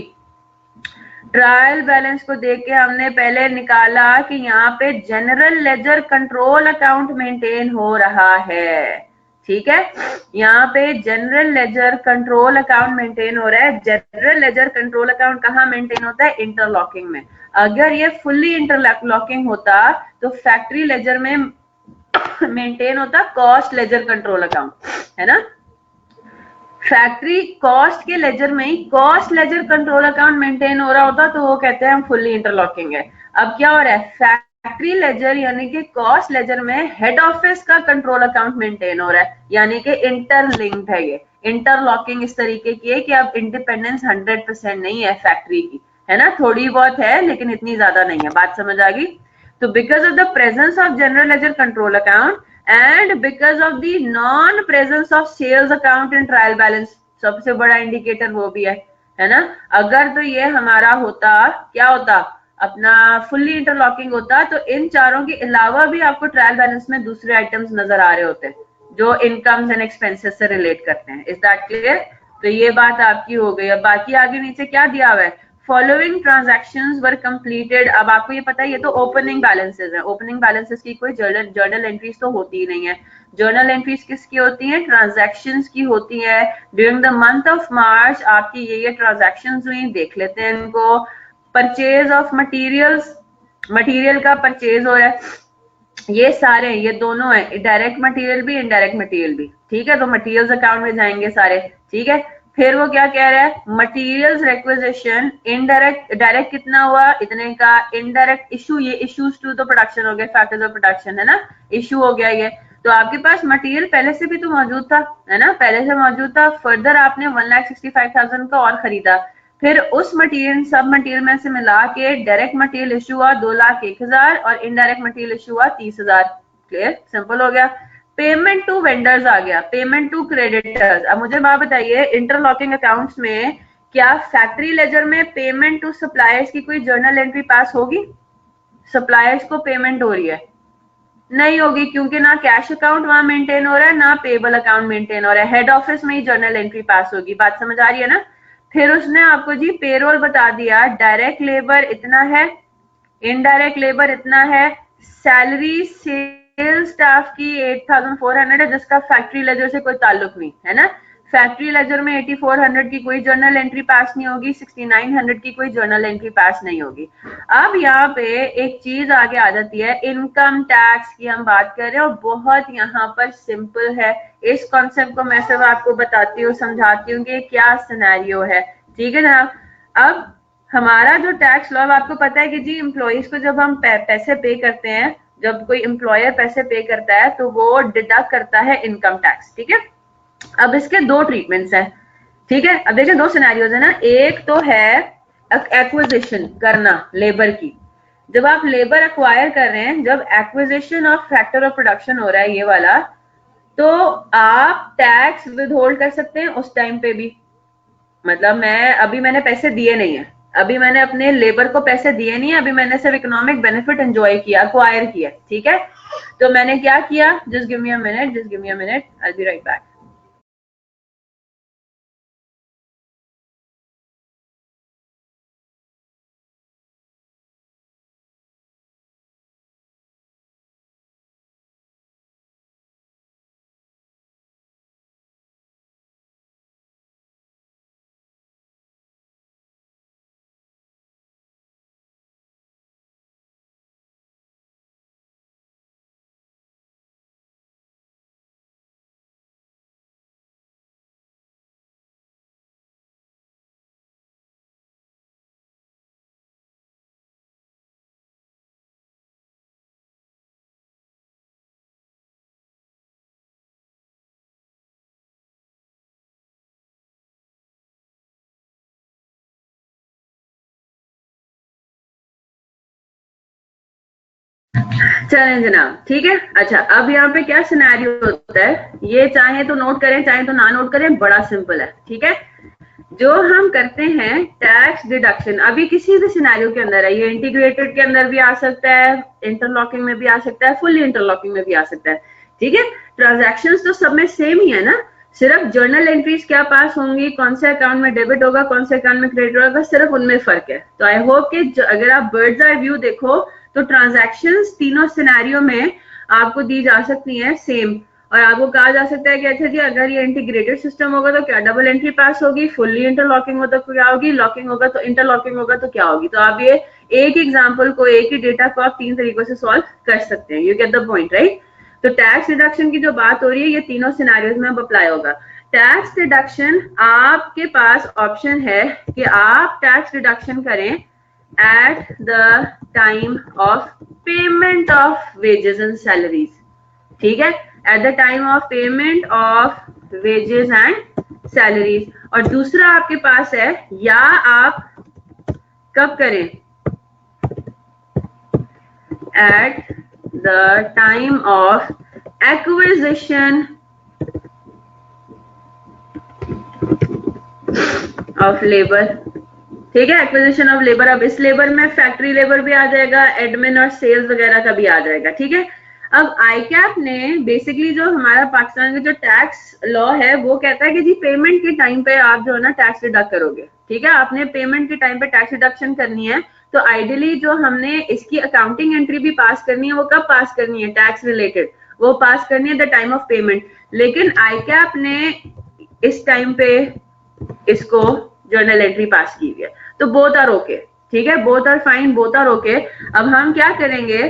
ट्रायल बैलेंस को देख के हमने पहले निकाला कि यहाँ पे general ledger control account maintain हो रहा है। ठीक है, यहाँ पे general ledger control account maintain हो रहा है। जनरल लेजर कंट्रोल अकाउंट कहाँ मेंटेन होता है? इंटरलॉकिंग में। अगर ये फुल्ली इंटरलॉकिंग होता तो फैक्ट्री लेजर में मेंटेन होता कॉस्ट लेजर कंट्रोल अकाउंट, है ना? फैक्ट्री कॉस्ट के लेजर में ही cost ledger control account maintain हो रहा होता तो वो कहते हैं हम फुल्ली इंटरलॉकिंग है। अब क्या हो रहा है? फैक्ट्री लेजर यानी कि कॉस्ट लेजर में हेड ऑफिस का कंट्रोल अकाउंट मेंटेन हो रहा है, यानी कि इंटरलिंक्ड है। ये इंटरलॉकिंग इस तरीके की है कि अब इंडिपेंडेंस 100% नहीं है फैक्ट्री की, है ना? थोड़ी बहुत है लेकिन इतनी ज्यादा नहीं है। बात समझ आ गई? तो because of the presence of general ledger control account and because of the non presence of sales account in trial balance, सबसे बड़ा इंडिकेटर वो भी है ना? अगर तो ये हमारा होता, क्या होता? अपना फुल्ली इंटरलॉकिंग होता तो इन चारों के अलावा भी आपको ट्रायल बैलेंस में दूसरे आइटम्स नजर आ रहे होते जो इनकम्स एंड एक्सपेंसेस से रिलेट करते हैं। Is that clear? तो ये बात आपकी हो गई। अब बाकी आगे नीचे क्या दिया हुआ है? फॉलोइंग ट्रांजैक्शंस वर कंप्लीटेड। अब आपको ये पता है ये तो ओपनिंग बैलेंसेस है, ओपनिंग बैलेंसेस की कोई जर्नल एंट्रीज तो होती ही नहीं है। जर्नल एंट्रीज किसकी होती हैं? ट्रांजैक्शंस की होती है। During the month of March आपकी ये ट्रांजैक्शंस हुई, देख लेते हैं इनको। परचेज ऑफ मटेरियल्स, मटेरियल का परचेज हो रहा है, ये सारे, ये दोनों है, डायरेक्ट मटेरियल भी इनडायरेक्ट मटेरियल भी। ठीक है, तो मटेरियल्स अकाउंट में जाएंगे सारे। ठीक है, फिर वो क्या कह रहा है? मटेरियल्स रिक्विजिशन इनडायरेक्ट, डायरेक्ट कितना हुआ? इतने का। इनडायरेक्ट इशू, ये इशूज टू तो प्रोडक्शन हो गया, फैक्टर्स ऑफ प्रोडक्शन, है ना? इशू हो गया ये। तो आपके पास मटेरियल पहले से भी तो मौजूद था, है ना? पहले से मौजूद था, फर्दर आपने 1,65,000 का और खरीदा, फिर उस मटेरियल सब मटेरियल में से मिला के डायरेक्ट मटेरियल इशू हुआ 2,01,000 और इनडायरेक्ट मटेरियल इशू हुआ 30,000। क्लियर? सिंपल हो गया। पेमेंट टू वेंडर्स आ गया, पेमेंट टू क्रेडिटर्स। अब मुझे बात बताइए, इंटरलॉकिंग अकाउंट्स में क्या फैक्ट्री लेजर में पेमेंट टू सप्लायर्स की कोई जर्नल एंट्री पास होगी? सप्लायर्स को पेमेंट हो रही है? नहीं होगी, क्योंकि ना कैश अकाउंट वहां मेंटेन हो रहा है ना पेबल अकाउंट मेंटेन हो रहा है। हेड ऑफिस में ही जर्नल एंट्री पास होगी। बात समझ आ रही है ना? फिर उसने आपको जी पेरोल बता दिया, डायरेक्ट लेबर इतना है, इनडायरेक्ट लेबर इतना है, सैलरी सेल्स स्टाफ की 8,400 है जिसका फैक्ट्री लेजर से कोई ताल्लुक नहीं, है ना? फैक्ट्री लेजर में 8,400 की कोई जर्नल एंट्री पास नहीं होगी, 6,900 की कोई जर्नल एंट्री पास नहीं होगी। अब यहाँ पे एक चीज आगे आ जाती है, इनकम टैक्स की हम बात कर रहे हैं और बहुत यहाँ पर सिंपल है। इस कॉन्सेप्ट को मैं सिर्फ आपको बताती हूँ, समझाती हूँ कि क्या सिनेरियो है। ठीक है जनाब? अब हमारा जो टैक्स लॉ, आपको पता है कि जी एम्प्लॉइज को जब हम पैसे पे करते हैं, जब कोई एम्प्लॉयर पैसे पे करता है तो वो डिडक्ट करता है इनकम टैक्स। ठीक है, अब इसके दो ट्रीटमेंट्स हैं। ठीक है, अब देखिए दो सिनेरियोज है ना। एक तो है एक्विजिशन करना लेबर की, जब आप लेबर एक्वायर कर रहे हैं, जब acquisition of factor of production हो रहा है ये वाला, तो आप टैक्स विद होल्ड कर सकते हैं उस टाइम पे भी। मतलब मैंने पैसे दिए नहीं है, अभी मैंने अपने लेबर को पैसे दिए नहीं है, अभी मैंने सिर्फ इकोनॉमिक बेनिफिट एंजॉय किया, अक्वायर किया, ठीक है। तो मैंने क्या किया, just give me a minute, just give me a minute, I will be right back. चलें जनाब, ठीक है। अच्छा, अब यहाँ पे क्या सिनेरियो होता है, ये चाहे तो नोट करें चाहे तो ना नोट करें, बड़ा सिंपल है, ठीक है। जो हम करते हैं टैक्स डिडक्शन, अभी किसी भी सिनेरियो के अंदर है, ये इंटीग्रेटेड के अंदर भी आ सकता है, इंटरलॉकिंग में भी आ सकता है, फुल्ली इंटरलॉकिंग में भी आ सकता है, ठीक है। ट्रांजैक्शंस तो सब में सेम ही है ना, सिर्फ जर्नल एंट्रीज क्या पास होंगी, कौन से अकाउंट में डेबिट होगा, कौन से अकाउंट में क्रेडिट होगा, सिर्फ उनमें फर्क है। तो आई होप कि अगर आप बर्ड्स आई व्यू देखो तो ट्रांजैक्शंस तीनों सिनेरियो में आपको दी जा सकती हैं सेम, और आपको कहा जा सकता है कि अच्छा जी अगर ये इंटीग्रेटेड सिस्टम होगा तो क्या डबल एंट्री पास होगी, फुल्ली इंटरलॉकिंग होगा तो क्या होगी, लॉकिंग होगा तो इंटरलॉकिंग होगा तो क्या होगी। तो आप ये एक एग्जांपल को, एक ही डेटा को आप तीन तरीकों से सॉल्व कर सकते हैं। You get the point, right. तो टैक्स डिडक्शन की जो बात हो रही है ये तीनों सिनेरियोज में अब अप्लाई होगा। टैक्स डिडक्शन, आपके पास ऑप्शन है कि आप टैक्स डिडक्शन करें at the time of payment of wages and salaries, ठीक है, at the time of payment of wages and salaries. और दूसरा आपके पास है, या आप कब करें, at the time of acquisition of labour, ठीक है, एक्विजिशन ऑफ लेबर। अब इस लेबर में फैक्ट्री लेबर भी आ जाएगा, एडमिन और सेल्स वगैरह का भी आ जाएगा, ठीक है। अब आईकैप ने बेसिकली जो हमारा पाकिस्तान का जो टैक्स लॉ है वो कहता है कि जी पेमेंट के टाइम पे आप जो है ना टैक्स डिडक्ट करोगे, ठीक है। आपने पेमेंट के टाइम पे टैक्स डिडक्शन करनी है, तो आइडियली जो हमने इसकी अकाउंटिंग एंट्री भी पास करनी है वो कब पास करनी है, टैक्स रिलेटेड, वो पास करनी है द टाइम ऑफ पेमेंट। लेकिन आईकैप ने इस टाइम पे इसको जर्नल एंट्री पास की है, तो बोथ आर ओके, ठीक है, both are fine, both are okay. अब हम क्या करेंगे,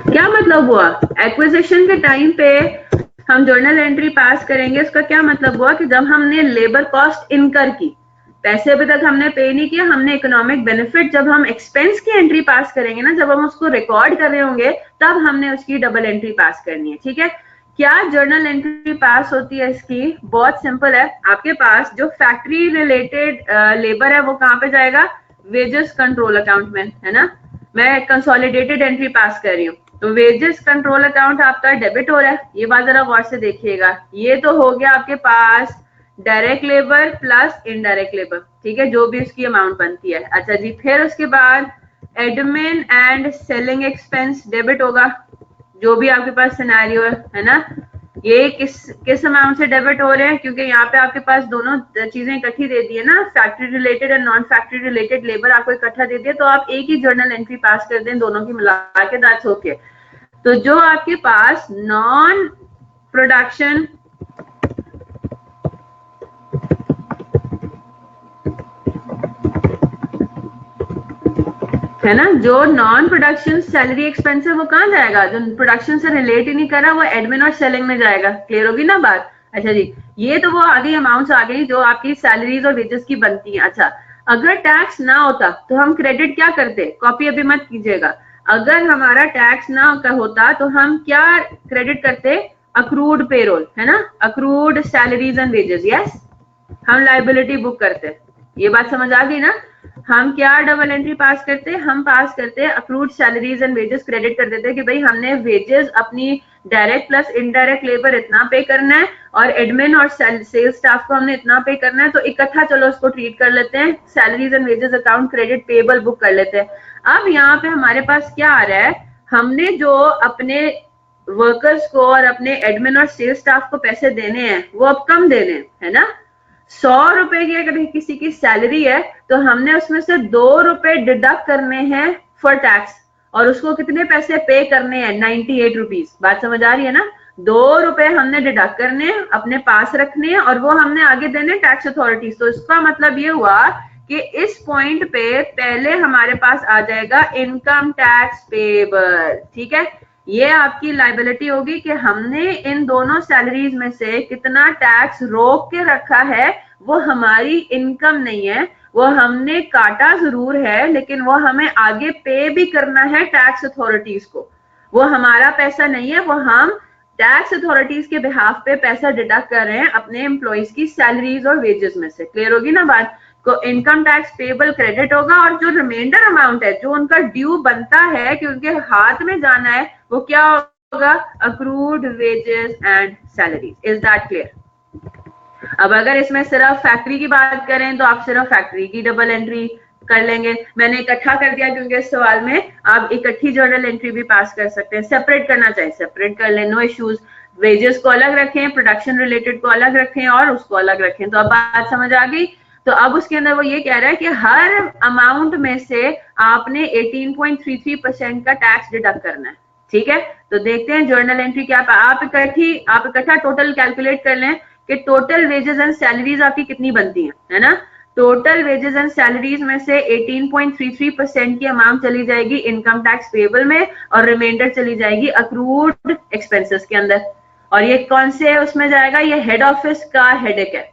क्या मतलब हुआ, एक्विजिशन के टाइम पे हम जर्नल एंट्री पास करेंगे, उसका क्या मतलब हुआ कि जब हमने लेबर कॉस्ट इनकर की, पैसे अभी तक हमने पे नहीं किया, हमने इकोनॉमिक बेनिफिट, जब हम एक्सपेंस की एंट्री पास करेंगे ना, जब हम उसको रिकॉर्ड कर रहे होंगे तब हमने उसकी डबल एंट्री पास करनी है, ठीक है। क्या जर्नल एंट्री पास होती है इसकी, बहुत सिंपल है, आपके पास जो फैक्ट्री रिलेटेड लेबर है वो कहाँ पे जाएगा, वेजेस कंट्रोल अकाउंट में, है ना। मैं कंसोलिडेटेड एंट्री पास कर रही हूँ, तो वेजेस कंट्रोल अकाउंट आपका डेबिट हो रहा है, ये बात जरा गौर से देखिएगा। ये तो हो गया आपके पास direct labour plus indirect labour, ठीक है, जो भी उसकी अमाउंट बनती है। अच्छा जी, फिर उसके बाद admin and selling expense debit होगा, जो भी आपके पास सिनेरियो है ना। ये किस अमाउंट से डेबिट हो रहे हैं, क्योंकि यहाँ पे आपके पास दोनों चीजें इकट्ठी दे दी है ना, फैक्ट्री रिलेटेड और नॉन फैक्ट्री रिलेटेड लेबर आपको इकट्ठा दे दिया, तो आप एक ही जर्नल एंट्री पास कर दें दोनों की मिला के, दैट्स ओके। तो जो आपके पास नॉन प्रोडक्शन है ना, जो नॉन प्रोडक्शन सैलरी एक्सपेंस है वो कहाँ जाएगा, जो प्रोडक्शन से रिलेट ही नहीं कर रहा वो एडमिन और सेलिंग में जाएगा। क्लियर होगी ना बात। अच्छा जी, ये तो वो आ गई अमाउंट्स आ गई जो आपकी सैलरीज और वेजेस की बनती है। अच्छा, अगर टैक्स ना होता तो हम क्रेडिट क्या करते, कॉपी अभी मत कीजिएगा, अगर हमारा टैक्स ना होता तो हम क्या क्रेडिट करते, अक्रूड पेरोल, है ना, accrued salaries and wages, yes, हम लाइबिलिटी बुक करते। ये बात समझ आ गई ना। हम क्या डबल एंट्री पास करते हैं, हम पास करते हैं accrued salaries and wages credit कर देते हैं कि भाई हमने वेजेस अपनी डायरेक्ट प्लस इनडायरेक्ट लेबर इतना पे करना है और एडमिन और सेल्स स्टाफ को हमने इतना पे करना है, तो इकट्ठा चलो उसको ट्रीट कर लेते हैं, salaries and wages account credit payable book कर लेते हैं। अब यहाँ पे हमारे पास क्या आ रहा है, हमने जो अपने वर्कर्स को और अपने एडमिन और सेल्स स्टाफ को पैसे देने हैं वो अब कम देने हैं, है ना। 100 रुपए की अगर किसी की सैलरी है तो हमने उसमें से 2 रुपए डिडक्ट करने हैं फॉर टैक्स, और उसको कितने पैसे पे करने हैं, 98 रुपीज। बात समझ आ रही है ना। 2 रुपए हमने डिडक्ट करने हैं, अपने पास रखने हैं, और वो हमने आगे देने टैक्स अथॉरिटीज। तो इसका मतलब ये हुआ कि इस पॉइंट पे पहले हमारे पास आ जाएगा इनकम टैक्स पेबल, ठीक है। ये आपकी लाइबिलिटी होगी कि हमने इन दोनों सैलरीज में से कितना टैक्स रोक के रखा है, वो हमारी इनकम नहीं है, वो हमने काटा जरूर है, लेकिन वो हमें आगे पे भी करना है टैक्स अथॉरिटीज को। वो हमारा पैसा नहीं है, वो हम टैक्स अथॉरिटीज के बिहाफ पे पैसा डिडक्ट कर रहे हैं अपने एम्प्लॉइज की सैलरीज और वेजेस में से। क्लियर होगी ना बात। को इनकम टैक्स पेबल क्रेडिट होगा, और जो रिमाइंडर अमाउंट है जो उनका ड्यू बनता है कि उनके हाथ में जाना है, वो क्या होगा, accrued wages and salaries. Is that clear. अब अगर इसमें सिर्फ फैक्ट्री की बात करें तो आप सिर्फ फैक्ट्री की डबल एंट्री कर लेंगे। मैंने इकट्ठा कर दिया क्योंकि इस सवाल में आप इकट्ठी जर्नल एंट्री भी पास कर सकते हैं। सेपरेट करना चाहिए सेपरेट कर लें, नो इश्यूज। वेजेस को अलग रखें, प्रोडक्शन रिलेटेड को अलग रखें, और उसको अलग रखें। तो अब बात समझ आ गई। तो अब उसके अंदर वो ये कह रहा है कि हर अमाउंट में से आपने 18.33% का टैक्स डिडक्ट करना है, ठीक है। तो देखते हैं जर्नल एंट्री क्या। आप इकट्ठा टोटल कैलकुलेट कर लें कि टोटल वेजेस एंड सैलरीज आपकी कितनी बनती हैं, है ना। टोटल वेजेस एंड सैलरीज में से 18.33% की अमाउंट चली जाएगी इनकम टैक्स पेबल में, और रिमाइंडर चली जाएगी अक्रूड एक्सपेंसेस के अंदर। और ये कौन से उसमें जाएगा, ये हेड ऑफिस का हेडेक है।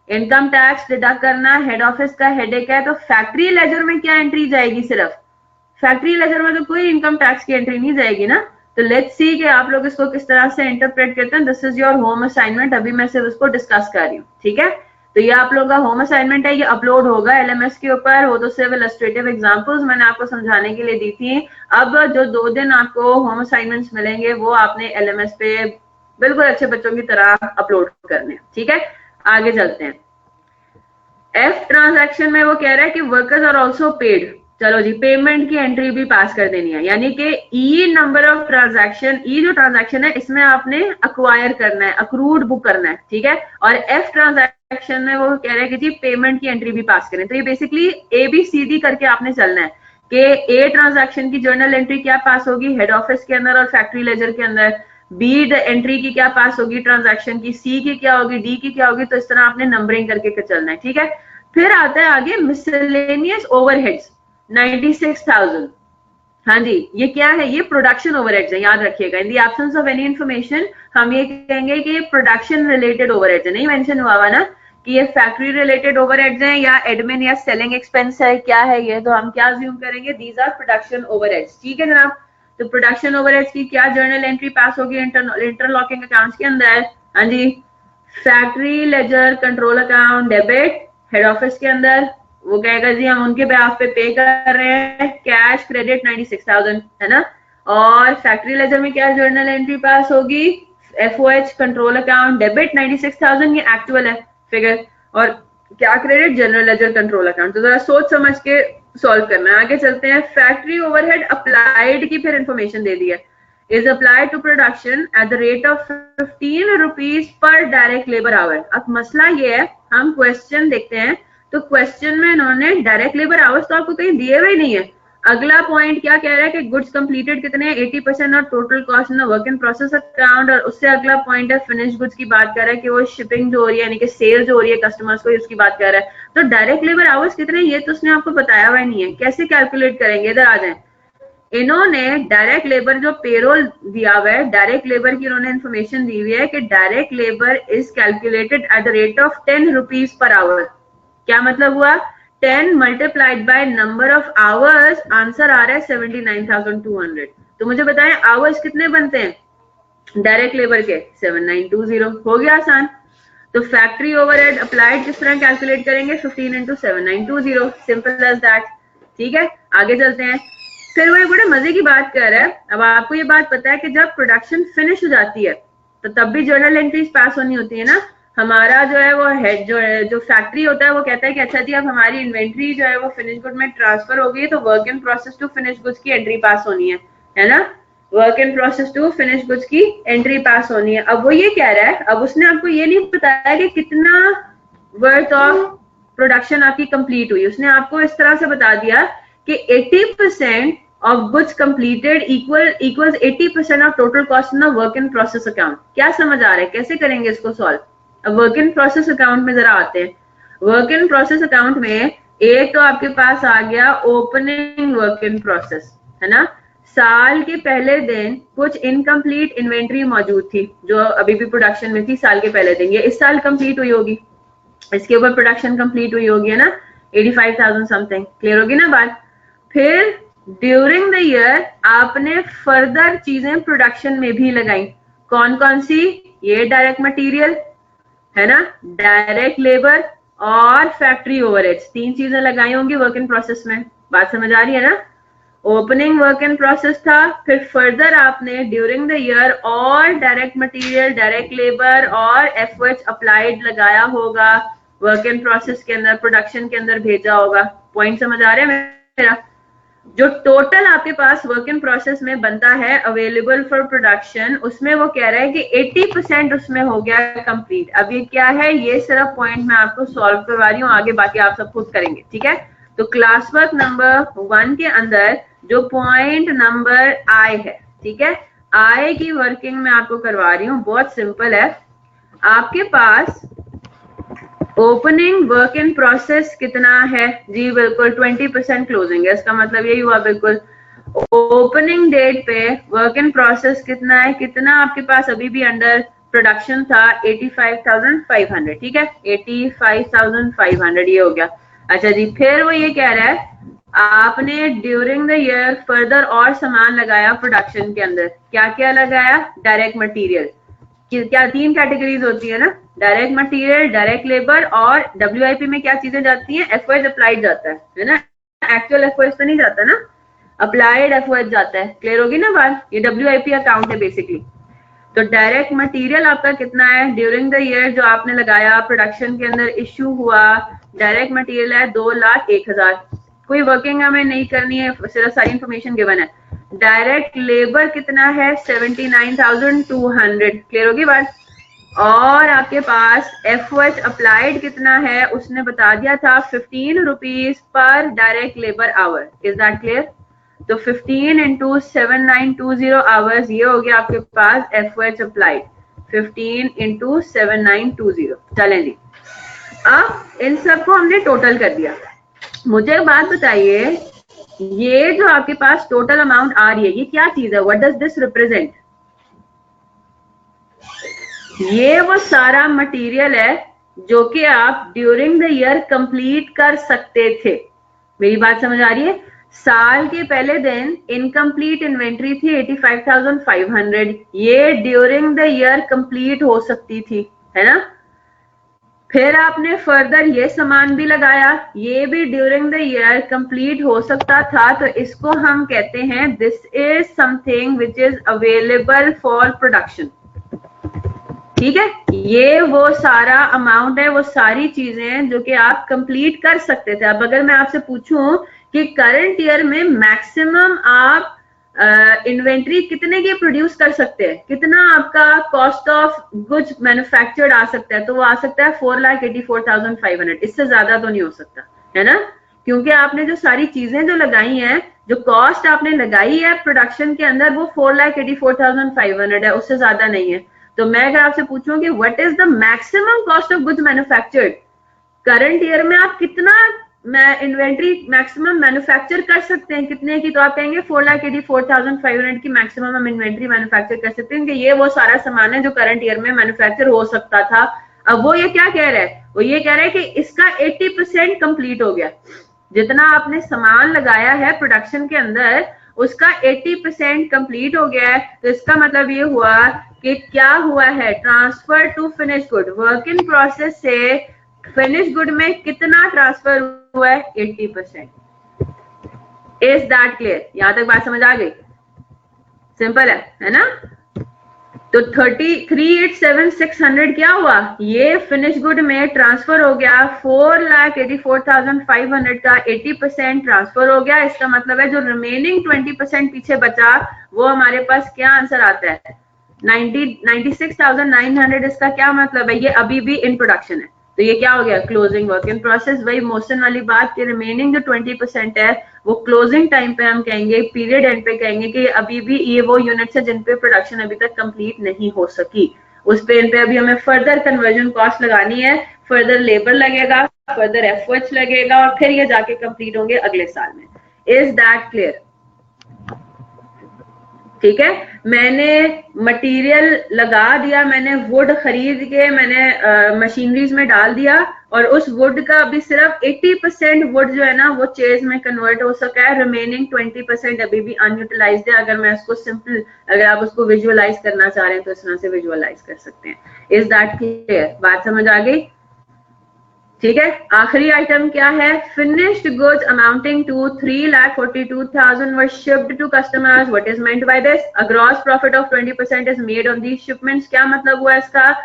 इनकम टैक्स डिडक्ट करना हेड ऑफिस का हेडेक है। तो फैक्ट्री लेजर में क्या एंट्री जाएगी, सिर्फ फैक्ट्री लेजर में तो कोई इनकम टैक्स की एंट्री नहीं जाएगी ना। तो लेट्स सी कि आप लोग इसको किस तरह से इंटरप्रेट करते हैं। This is your home assignment, अभी मैं सिर्फ इसको डिस्कस कर रही हूँ, ठीक है। तो ये आप लोगों का होम असाइनमेंट है, ये अपलोड होगा एलएमएस के ऊपर। वो तो सिर्फ इलस्ट्रेटिव एग्जांपल्स मैंने आपको समझाने के लिए दी थी। अब जो 2 दिन आपको होम असाइनमेंट्स मिलेंगे वो आपने एलएमएस पे बिल्कुल अच्छे बच्चों की तरह अपलोड करने, ठीक है। आगे चलते हैं। एफ ट्रांजैक्शन में वो कह रहा है कि वर्कर्स आर ऑल्सो पेड। चलो जी, पेमेंट की एंट्री भी पास कर देनी है, यानी कि ई नंबर ऑफ ट्रांजैक्शन, ई जो ट्रांजैक्शन है इसमें आपने अक्वायर करना है, अक्रूड बुक करना है, ठीक है। और एफ ट्रांजैक्शन में वो कह रहे हैं कि जी पेमेंट की एंट्री भी पास करें। तो ये बेसिकली ABCD करके आपने चलना है कि ए ट्रांजैक्शन की जर्नल एंट्री क्या पास होगी, हेड ऑफिस के अंदर और फैक्ट्री लेजर के अंदर। बी एंट्री की क्या पास होगी ट्रांजैक्शन की, सी की क्या होगी, डी की क्या होगी। तो इस तरह आपने नंबरिंग करके चलना है, ठीक है। फिर आता है आगे मिसलेनियस ओवरहेड्स 96,000। हाँ जी, ये क्या है, ये प्रोडक्शन ओवरहेड्स है, याद रखिएगा। In the absence of any information हम ये कहेंगे कि ये प्रोडक्शन रिलेटेड ओवरहेड्स है। नहीं मेंशन हुआ हुआ ना कि ये फैक्ट्री रिलेटेड ओवरहेड्स हैं या एडमिन या सेलिंग एक्सपेंस है, क्या है ये, तो हम क्या अज्यूम करेंगे, दीज आर प्रोडक्शन ओवरहेड्स, ठीक है जनाब। तो प्रोडक्शन ओवरहेड्स की क्या जर्नल एंट्री पास होगी इंटरलॉकिंग अकाउंट्स के अंदर। हाँ जी, factory ledger control account debit head office के अंदर। वो कहेगा जी हम उनके बेहाफ पे पे कर रहे हैं, कैश क्रेडिट 96,000, है ना। और फैक्ट्री लेजर में क्या जर्नल एंट्री पास होगी, FOH कंट्रोल अकाउंट डेबिट 96,000, ये एक्चुअल है फिगर। और क्या credit, general ledger control account. तो जरा सोच समझ के सॉल्व करना है। आगे चलते हैं। फैक्ट्री ओवरहेड अप्लाइड की फिर इंफॉर्मेशन दे दी है, is applied to production at the rate of 15 rupees per direct labor hour। अब मसला ये है, हम क्वेश्चन देखते हैं तो क्वेश्चन में इन्होंने डायरेक्ट लेबर आवर्स तो आपको कहीं दिए हुए नहीं है। अगला पॉइंट क्या कह रहा है कि गुड्स कंप्लीटेड कितने हैं, 80% और total cost in the work in process account. और उससे अगला पॉइंट है फिनिश गुड्स की बात कर रहा है कि वो शिपिंग जो हो रही है यानी कि सेल जो हो रही है कस्टमर्स को, उसकी बात कर रहा है। तो डायरेक्ट लेबर आवर्स कितने ये तो उसने आपको बताया हुआ नहीं है, कैसे कैलकुलेट करेंगे, इधर आ जाए। इन्होंने डायरेक्ट लेबर जो पेरोल दिया हुआ है, डायरेक्ट लेबर की इन्होंने इन्फॉर्मेशन दी हुई है कि direct labour is calculated at the rate of 10 rupees per hour. क्या मतलब हुआ, 10 multiplied by number of hours, answer आ रहा है 79,200। तो मुझे बताएं आवर्स कितने बनते हैं डायरेक्ट लेबर के, 7920। हो गया आसान। तो फैक्ट्री ओवरहेड अप्लाइड किस तरह कैलकुलेट करेंगे, 15 into 7920, सिंपल एज दैट। ठीक है, आगे चलते हैं। फिर वो एक बड़े मजे की बात कर रहा है। अब आपको ये बात पता है कि जब प्रोडक्शन फिनिश हो जाती है तो तब भी जर्नल एंट्रीज पास होनी होती है ना। हमारा जो है वो हेड जो फैक्ट्री होता है वो कहता है कि अच्छा जी अब हमारी इन्वेंट्री जो है वो फिनिश गुड में ट्रांसफर हो गई, तो work in process to finish goods की एंट्री पास होनी है ना। Work in process to finish goods की एंट्री पास होनी है। अब वो ये कह रहा है, अब उसने आपको ये नहीं बताया कि कितना वर्थ ऑफ प्रोडक्शन आपकी कंप्लीट हुई। उसने आपको इस तरह से बता दिया कि 80% of goods completed equals 80% of total cost in the work in process account। क्या समझ आ रहा है, कैसे करेंगे इसको सॉल्व? अब वर्क इन प्रोसेस अकाउंट में जरा आते हैं। वर्क इन प्रोसेस अकाउंट में एक तो आपके पास आ गया ओपनिंग वर्क इन प्रोसेस, है ना। साल के पहले दिन कुछ इनकम्प्लीट इन्वेंट्री मौजूद थी जो अभी भी प्रोडक्शन में थी साल के पहले दिन, ये इस साल कंप्लीट हुई होगी, इसके ऊपर प्रोडक्शन कंप्लीट हुई होगी, है ना, 85,000 समथिंग। क्लियर होगी ना बात? फिर ड्यूरिंग द ईयर आपने फर्दर चीजें प्रोडक्शन में भी लगाई। कौन कौन सी? ये डायरेक्ट मटेरियल, है ना, डायरेक्ट लेबर और फैक्ट्री ओवरहेड्स, 3 चीजें लगाई होंगी वर्क इन प्रोसेस में। बात समझ आ रही है ना? ओपनिंग वर्क इन प्रोसेस था, फिर फर्दर आपने ड्यूरिंग द ईयर और डायरेक्ट मटेरियल, डायरेक्ट लेबर और एफओएच अप्लाइड लगाया होगा वर्क इन प्रोसेस के अंदर, प्रोडक्शन के अंदर भेजा होगा। पॉइंट समझ आ रहा है मेरा? जो टोटल आपके पास वर्क इन प्रोसेस में बनता है अवेलेबल फॉर प्रोडक्शन, उसमें वो कह रहा है कि 80% उसमें हो गया कंप्लीट। अब ये क्या है, ये सिर्फ पॉइंट मैं आपको सॉल्व करवा रही हूँ, आगे बाकी आप सब खुद करेंगे। ठीक है, तो क्लास वर्क नंबर 1 के अंदर जो पॉइंट नंबर आई है, ठीक है, आई की वर्किंग मैं आपको करवा रही हूँ, बहुत सिंपल है। आपके पास ओपनिंग वर्क इन प्रोसेस कितना है जी? बिल्कुल 20% क्लोजिंग है, इसका मतलब यही हुआ बिल्कुल। ओपनिंग डेट पे वर्क इन प्रोसेस कितना है, कितना आपके पास अभी भी अंडर प्रोडक्शन था? 85,500। ठीक है, 85,500 ये हो गया। अच्छा जी, फिर वो ये कह रहा है आपने ड्यूरिंग द ईयर फर्दर और सामान लगाया प्रोडक्शन के अंदर। क्या क्या लगाया? Direct material. क्या 3 कैटेगरीज होती है ना, डायरेक्ट मटेरियल, डायरेक्ट लेबर और डब्ल्यूआईपी में क्या चीजें जाती हैं? एफओएच अप्लाइड जाता है ना, एक्चुअल एफओएच तो नहीं जाता ना, अप्लाइड एफओएच जाता है। क्लियर होगी ना बात? ये डब्ल्यूआईपी अकाउंट है बेसिकली। तो डायरेक्ट मटेरियल आपका कितना है ड्यूरिंग द ईयर जो आपने लगाया प्रोडक्शन के अंदर इश्यू हुआ? डायरेक्ट मटेरियल है 2,01,000। कोई वर्किंग हमें नहीं करनी है, सिर्फ सारी इंफॉर्मेशन गिवन है। डायरेक्ट लेबर कितना है? 79,200। क्लियर होगी बात? और आपके पास एफओएच अप्लाइड कितना है? उसने बता दिया था 15 rupees per direct labour our. Is that clear? तो 15 into 7920 आवर्स, ये हो गया आपके पास एफओएच अप्लाइड, 15 into 7920। चलें जी, अब इन सबको हमने टोटल कर दिया। मुझे बात बताइए, ये जो आपके पास टोटल अमाउंट आ रही है ये क्या चीज है? What does this represent? ये वो सारा मटेरियल है जो कि आप ड्यूरिंग द ईयर कंप्लीट कर सकते थे। मेरी बात समझ आ रही है? साल के पहले दिन इनकम्प्लीट इन्वेंट्री थी 85,500, ये ड्यूरिंग द ईयर कंप्लीट हो सकती थी, है ना। फिर आपने फर्दर ये सामान भी लगाया, ये भी ड्यूरिंग द ईयर कंप्लीट हो सकता था, तो इसको हम कहते हैं this is something which is available for production. ठीक है, ये वो सारा अमाउंट है, वो सारी चीजें जो कि आप कंप्लीट कर सकते थे। अब अगर मैं आपसे पूछूं कि करंट ईयर में मैक्सिमम आप इन्वेंट्री कितने की प्रोड्यूस कर सकते हैं, कितना आपका कॉस्ट ऑफ गुड्स मैन्युफैक्चर्ड आ सकता है, तो वो आ सकता है 4,84,500। इससे ज्यादा तो नहीं हो सकता, है ना, क्योंकि आपने जो सारी चीजें जो लगाई हैं, जो कॉस्ट आपने लगाई है प्रोडक्शन के अंदर, वो 4,84,500 है, उससे ज्यादा नहीं है। तो मैं अगर आपसे पूछूं कि what is the maximum cost of goods manufactured current year में, आप कितना इन्वेंट्री मैक्सिमम मैन्युफैक्चर कर सकते हैं, कितने की? तो आप कहेंगे 4,84,500 की मैक्सिमम हम इन्वेंट्री मैन्युफैक्चर कर सकते हैं, कि ये वो सारा सामान है जो करंट ईयर में मैन्युफैक्चर हो सकता था। अब वो ये क्या कह रहा है? वो ये कह रहा है कि इसका 80% कंप्लीट हो गया। जितना आपने सामान लगाया है प्रोडक्शन के अंदर उसका 80% कंप्लीट हो गया है। तो इसका मतलब ये हुआ कि क्या हुआ है transfer to finish good, work in process से फिनिश गुड में कितना ट्रांसफर हुआ है 80%। Is that clear? यहां तक बात समझ आ गई? सिंपल है ना? तो 3,38,600 क्या हुआ, ये फिनिश गुड में ट्रांसफर हो गया 4,84,500 का 80% ट्रांसफर हो गया। इसका मतलब है जो रिमेनिंग 20% पीछे बचा वो हमारे पास क्या आंसर आता है 96,900। इसका क्या मतलब है, ये अभी भी इन प्रोडक्शन है, तो ये क्या हो गया क्लोजिंग वर्क इन प्रोसेस। वही मोशन वाली बात कि रिमेनिंग जो 20% है वो क्लोजिंग टाइम पे हम कहेंगे, पीरियड एंड पे कहेंगे कि अभी भी ये वो यूनिट्स है जिन पे प्रोडक्शन अभी तक कंप्लीट नहीं हो सकी, उस पे इन पे अभी हमें फर्दर कन्वर्जन कॉस्ट लगानी है, फर्दर लेबर लगेगा, फर्दर एफर्ट्स लगेगा और फिर ये जाके कंप्लीट होंगे अगले साल में। Is that clear? ठीक है, मैंने मटेरियल लगा दिया, मैंने वुड खरीद के मैंने मशीनरीज में डाल दिया और उस वुड का अभी सिर्फ 80% वुड जो है ना वो चेयर्स में कन्वर्ट हो सका है, रिमेनिंग 20% अभी भी अनयूटिलाइज्ड है। अगर मैं उसको सिंपल, अगर आप उसको विजुअलाइज करना चाह रहे हैं तो इस तरह से विजुअलाइज कर सकते हैं। Is that clear? बात समझ आ गई? ठीक है, आखिरी आइटम क्या है, finished goods amounting to 3,42,000 were shipped to customers. What is meant by this? A gross profit of 20% is made on these shipments. क्या मतलब हुआ इसका,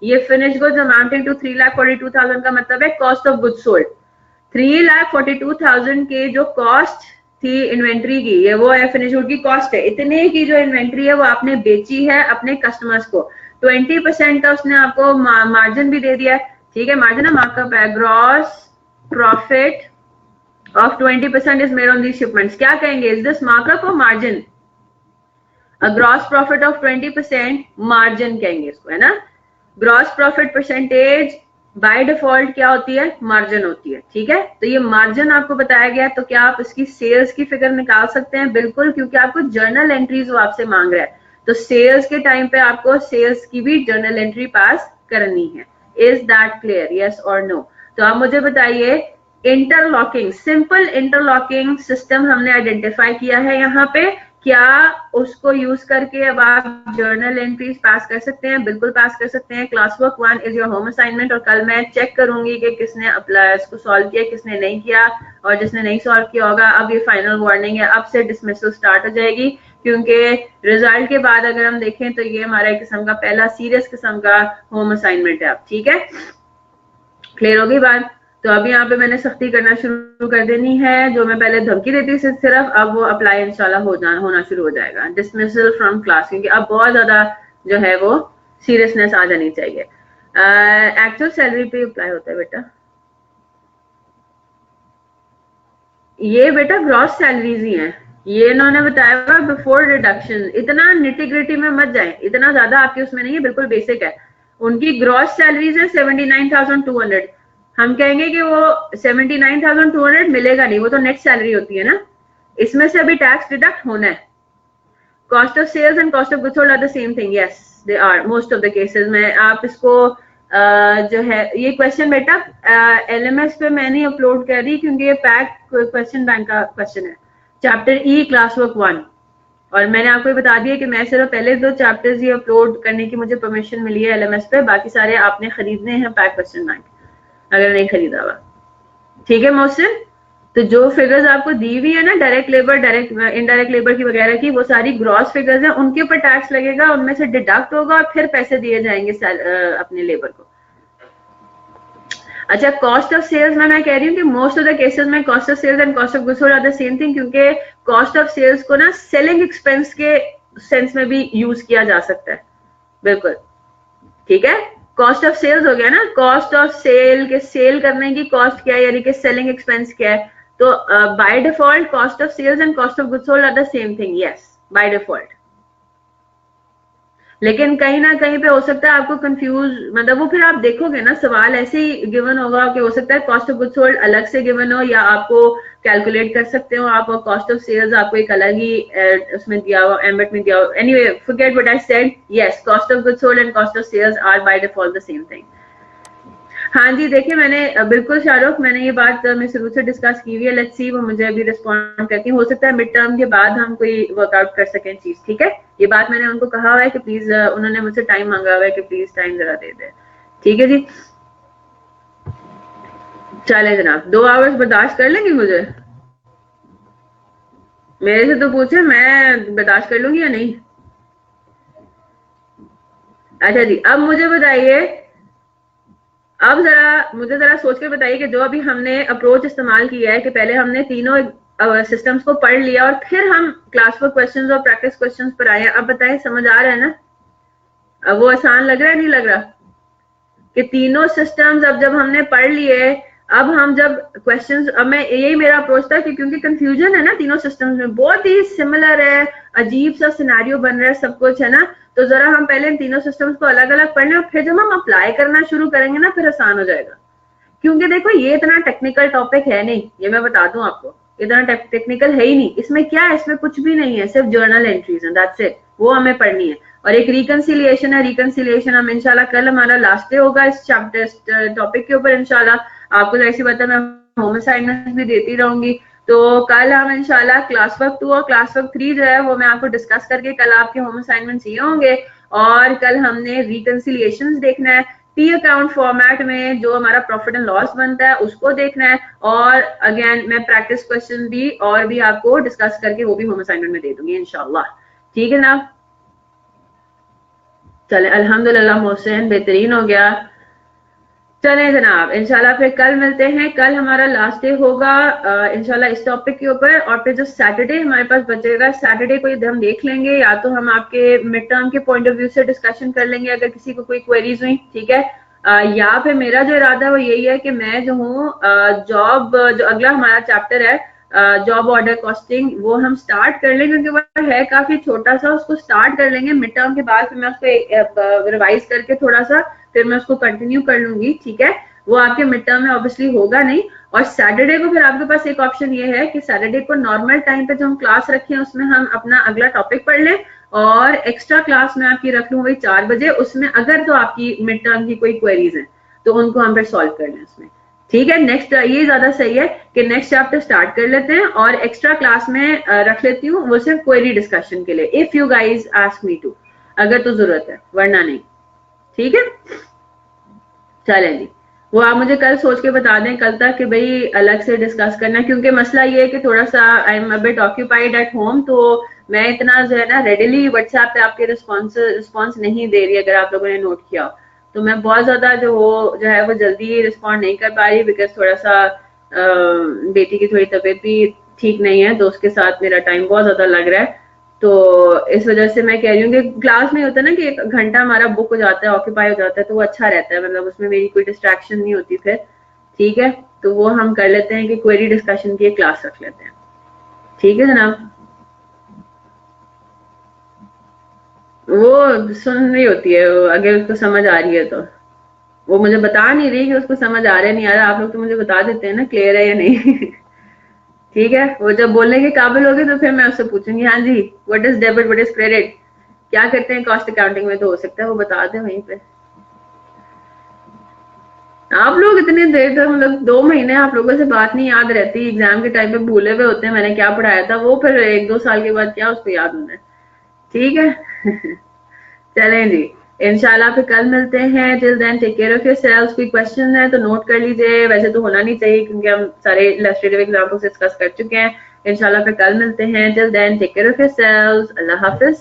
ये फिनिश्ड गुड्स अमाउंटिंग टू 3,42,000 का मतलब है कॉस्ट ऑफ गुड्स सोल्ड। 3,42,000 के जो कॉस्ट थी इन्वेंट्री की, ये वो है फिनिश गुड की कॉस्ट है, इतने की जो इन्वेंट्री है वो आपने बेची है अपने कस्टमर्स को, 20% का उसने आपको मार्जिन भी दे दिया है। ठीक है, मार्जिन मार्कअप है, gross profit of 20% is made on these shipments. क्या कहेंगे, इज दिस मार्कअप और margin? A gross profit of 20% margin कहेंगे इसको, है ना। Gross profit percentage by default क्या होती है, मार्जिन होती है। ठीक है, तो ये मार्जिन आपको बताया गया, तो क्या आप इसकी सेल्स की फिगर निकाल सकते हैं? बिल्कुल, क्योंकि आपको जर्नल एंट्रीज वो आपसे मांग रहा है, तो सेल्स के टाइम पे आपको सेल्स की भी जर्नल एंट्री पास करनी है। Is that clear? यस और नो? तो आप मुझे बताइए, इंटरलॉकिंग, सिंपल इंटरलॉकिंग सिस्टम हमने आइडेंटिफाई किया है यहाँ पे, क्या उसको यूज करके अब आप जर्नल एंट्रीज पास कर सकते हैं? बिल्कुल पास कर सकते हैं। Class work 1 is your home assignment, और कल मैं चेक करूंगी कि किसने अप्लाई इसको सॉल्व किया, किसने नहीं किया, और जिसने नहीं सॉल्व किया होगा अब ये फाइनल वार्निंग है, अब से डिसमिसल स्टार्ट हो जाएगी, क्योंकि रिजल्ट के बाद अगर हम देखें तो ये हमारा एक किस्म का पहला सीरियस किस्म का होम असाइनमेंट है। अब ठीक है, क्लियर होगी बात? तो अभी यहाँ पे मैंने सख्ती करना शुरू कर देनी है, जो मैं पहले धमकी देती थी सिर्फ, अब वो अप्लाई इंशाल्लाह होना शुरू हो जाएगा, डिसमिसल फ्रॉम क्लास, क्योंकि अब बहुत ज्यादा जो है वो सीरियसनेस आ जानी चाहिए। एक्चुअल सैलरी पे अप्लाई होता है बेटा, ये बेटा ग्रॉस सैलरीज ही हैं, ये इन्होंने बताया हुआ बिफोर डिडक्शन। इतना निटी-ग्रिटी में मत जाए, इतना ज्यादा आपके उसमें नहीं है, बिल्कुल बेसिक है। उनकी ग्रॉस सैलरीज है 79,200। हम कहेंगे कि वो 79,200 मिलेगा नहीं, वो तो नेट सैलरी होती है ना, इसमें से अभी टैक्स डिडक्ट होना है। Cost of sales and cost of goods sold are the same thing, yes they are most of the cases में। आप इसको जो है ये क्वेश्चन बेटा एलएमएस पे मैं नहीं अपलोड कर रही, क्योंकि ये पैक क्वेश्चन बैंक का क्वेश्चन है, चैप्टर ई क्लास वर्क 1, और मैंने आपको बता दिया कि मैं सिर्फ पहले 2 चैप्टर्स ही अपलोड करने की मुझे परमिशन मिली है एलएमएस पे, बाकी सारे आपने खरीदने हैं पैक क्वेश्चन बैंक अगर नहीं खरीदा हुआ। ठीक है मोहसिन, तो जो फिगर्स आपको दी हुई है ना direct labour, direct indirect labour की वगैरह की, वो सारी ग्रॉस फिगर्स हैं, उनके ऊपर टैक्स लगेगा, उनमें से डिडक्ट होगा और फिर पैसे दिए जाएंगे अपने लेबर को। अच्छा, कॉस्ट ऑफ सेल्स में मैं कह रही हूँ कि मोस्ट ऑफ द केसेस में cost of sales and cost of goods sold are the same thing, क्योंकि कॉस्ट ऑफ सेल्स को ना सेलिंग एक्सपेंस के सेंस में भी यूज किया जा सकता है। बिल्कुल ठीक है, कॉस्ट ऑफ सेल्स हो गया ना, कॉस्ट ऑफ सेल के सेल करने की कॉस्ट क्या है, यानी कि सेलिंग एक्सपेंस क्या है, तो by default cost of sales and cost of goods sold are the same thing, yes by default. लेकिन कहीं ना कहीं पे हो सकता है आपको कंफ्यूज, मतलब वो फिर आप देखोगे ना सवाल ऐसे ही गिवन होगा कि हो सकता है कॉस्ट ऑफ गुड्स सोल्ड अलग से गिवन हो, या आपको कैलकुलेट कर सकते हो आप, और कॉस्ट ऑफ सेल्स आपको एक अलग ही उसमें दिया हो, एम्बेड में दिया हो। Anyway forget what I said, yes cost of goods sold and cost of sales are by default the same thing. हाँ जी, देखिए मैंने बिल्कुल शाहरुख, मैंने ये बात मैं शुरू से डिस्कस की हुई है। लेट्स सी वो मुझे अभी रिस्पॉन्ड करती है। हो सकता है मिड टर्म के बाद हम कोई वर्कआउट कर सकें चीज, ठीक है। ये बात मैंने उनको कहा हुआ है कि प्लीज, उन्होंने मुझसे टाइम मांगा हुआ है कि प्लीज टाइम जरा दे दे, ठीक है जी। चले जनाब, 2 आवर्स बर्दाश्त कर लेंगी मुझे? मेरे से तो पूछे, मैं बर्दाश्त कर लूंगी या नहीं। अच्छा जी, अब मुझे बताइए, अब जरा मुझे जरा सोच के बताइए कि जो अभी हमने अप्रोच इस्तेमाल किया है कि पहले हमने तीनों सिस्टम्स को पढ़ लिया और फिर हम क्लास वर्क क्वेश्चंस और प्रैक्टिस क्वेश्चंस पर आए हैं। अब बताएं, समझ आ रहा है ना? अब वो आसान लग रहा है, नहीं लग रहा? कि तीनों सिस्टम्स अब जब हमने पढ़ लिए, अब हम जब क्वेश्चंस, अब मैं यही मेरा अप्रोच था कि क्योंकि कंफ्यूजन है ना तीनों सिस्टम्स में, बहुत ही सिमिलर है, अजीब सा सिनेरियो बन रहा है, सब कुछ है ना। तो जरा हम पहले इन तीनों सिस्टम्स को अलग अलग पढ़ लें और फिर जब हम अप्लाई करना शुरू करेंगे ना, फिर आसान हो जाएगा। क्योंकि देखो ये इतना टेक्निकल टॉपिक है नहीं, ये मैं बता दूं आपको, इतना टेक्निकल है ही नहीं। इसमें क्या है, इसमें कुछ भी नहीं है, सिर्फ जर्नल एंट्रीज हैं, दैट्स इट। वो हमें पढ़नी है। और एक रिकंसिलिएशन है, रिकंसिलिएशन हम इंशाल्लाह, कल हमारा लास्ट डे होगा इस चैप्टर टॉपिक के ऊपर इंशाल्लाह। आपको जैसी बात है, मैं होम असाइनमेंट भी देती रहूंगी। तो कल हम इंशाल्लाह क्लास वर्क 2 और क्लास वर्क 3 जो है वो मैं आपको डिस्कस करके, कल आपके होम असाइनमेंट्स ये होंगे। और कल हमने रिकंसिलिएशंस देखना है, पी अकाउंट फॉर्मेट में जो हमारा प्रॉफिट एंड लॉस बनता है उसको देखना है। और अगेन मैं प्रैक्टिस क्वेश्चन भी और भी आपको डिस्कस करके वो भी होम असाइनमेंट में दे दूंगी इंशाल्लाह, ठीक है ना? चले, अल्हम्दुलिल्लाह मोहसिन, बेहतरीन हो गया। चले जनाब, इंशाल्लाह फिर कल मिलते हैं। कल हमारा लास्ट डे होगा इंशाल्लाह इस टॉपिक के ऊपर। और फिर जो सैटरडे हमारे पास बचेगा, सैटरडे को हम देख लेंगे, या तो हम आपके मिड टर्म के पॉइंट ऑफ व्यू से डिस्कशन कर लेंगे अगर किसी को कोई क्वेरीज हुई, ठीक है। या फिर मेरा जो इरादा है वो यही है कि मैं जो हूँ जॉब, जो अगला हमारा चैप्टर है जॉब ऑर्डर कॉस्टिंग, वो हम स्टार्ट कर लेंगे क्योंकि वो है काफी छोटा सा। उसको स्टार्ट कर लेंगे मिड टर्म के बाद, फिर मैं उसको रिवाइज करके थोड़ा सा फिर मैं उसको कंटिन्यू कर लूंगी, ठीक है। वो आपके मिड टर्म में ऑब्वियसली होगा नहीं। और सैटरडे को फिर आपके पास एक ऑप्शन ये है कि सैटरडे को नॉर्मल टाइम पे जो हम क्लास रखें उसमें हम अपना अगला टॉपिक पढ़ लें, और एक्स्ट्रा क्लास में आपकी रख लूं वही 4 बजे। उसमें अगर तो आपकी मिड टर्म की कोई क्वेरीज हैं तो उनको हम फिर सॉल्व कर लें उसमें, ठीक है। नेक्स्ट ये ज्यादा सही है कि नेक्स्ट चैप्टर स्टार्ट कर लेते हैं और एक्स्ट्रा क्लास में रख लेती हूँ वो सिर्फ क्वेरी डिस्कशन के लिए, if you guys ask me to, अगर तो जरूरत है, वरना नहीं, ठीक है। चलें जी, वो आप मुझे कल सोच के बता दें कल तक कि भाई अलग से डिस्कस करना है, क्योंकि मसला ये है कि थोड़ा सा I am a bit occupied at home, तो मैं इतना जो है ना रेडिली व्हाट्सएप पे आपके रिस्पॉन्स नहीं दे रही, अगर आप लोगों ने नोट किया। तो मैं बहुत ज्यादा जो है वो जल्दी रिस्पॉन्ड नहीं कर पा रही, बिकॉज थोड़ा सा बेटी की थोड़ी तबीयत भी ठीक नहीं है, तो उसके साथ मेरा टाइम बहुत ज्यादा लग रहा है। तो इस वजह से मैं कह रही हूँ कि क्लास में होता है ना कि 1 घंटा हमारा बुक हो जाता है, ऑक्यूपाई हो जाता है, तो वो अच्छा रहता है, मतलब उसमें मेरी कोई डिस्ट्रैक्शन नहीं होती फिर, ठीक है। तो वो हम कर लेते हैं कि क्वेरी डिस्कशन की एक क्लास रख लेते हैं, ठीक है जनाब। वो सुन रही होती है, वो अगर उसको समझ आ रही है तो। वो मुझे बता नहीं रही कि उसको समझ आ रहा है नहीं आ रहा, आप लोग तो मुझे बता देते हैं ना क्लियर है या नहीं। ठीक है, वो जब बोलने के काबिल होगी तो फिर मैं उससे पूछूंगी, हाँ जी what is debit what is credit, क्या करते हैं कॉस्ट अकाउंटिंग में, तो हो सकता है वो बता दे वहीं पे। आप लोग इतने देर तक, मतलब 2 महीने आप लोगों से बात नहीं याद रहती, एग्जाम के टाइम पे भूले हुए होते हैं मैंने क्या पढ़ाया था, वो फिर 1-2 साल के बाद क्या उसको याद होना है, ठीक है। चलें जी, इंशाल्लाह फिर कल मिलते हैं। Till then take care of yourselves. कोई क्वेश्चन है तो नोट कर लीजिए, वैसे तो होना नहीं चाहिए क्योंकि हम सारे इलस्ट्रेटिव एग्जाम्पल्स डिस्कस कर चुके हैं। इंशाल्लाह फिर कल मिलते हैं। Till then take care of yourselves, अल्लाह हाफिज।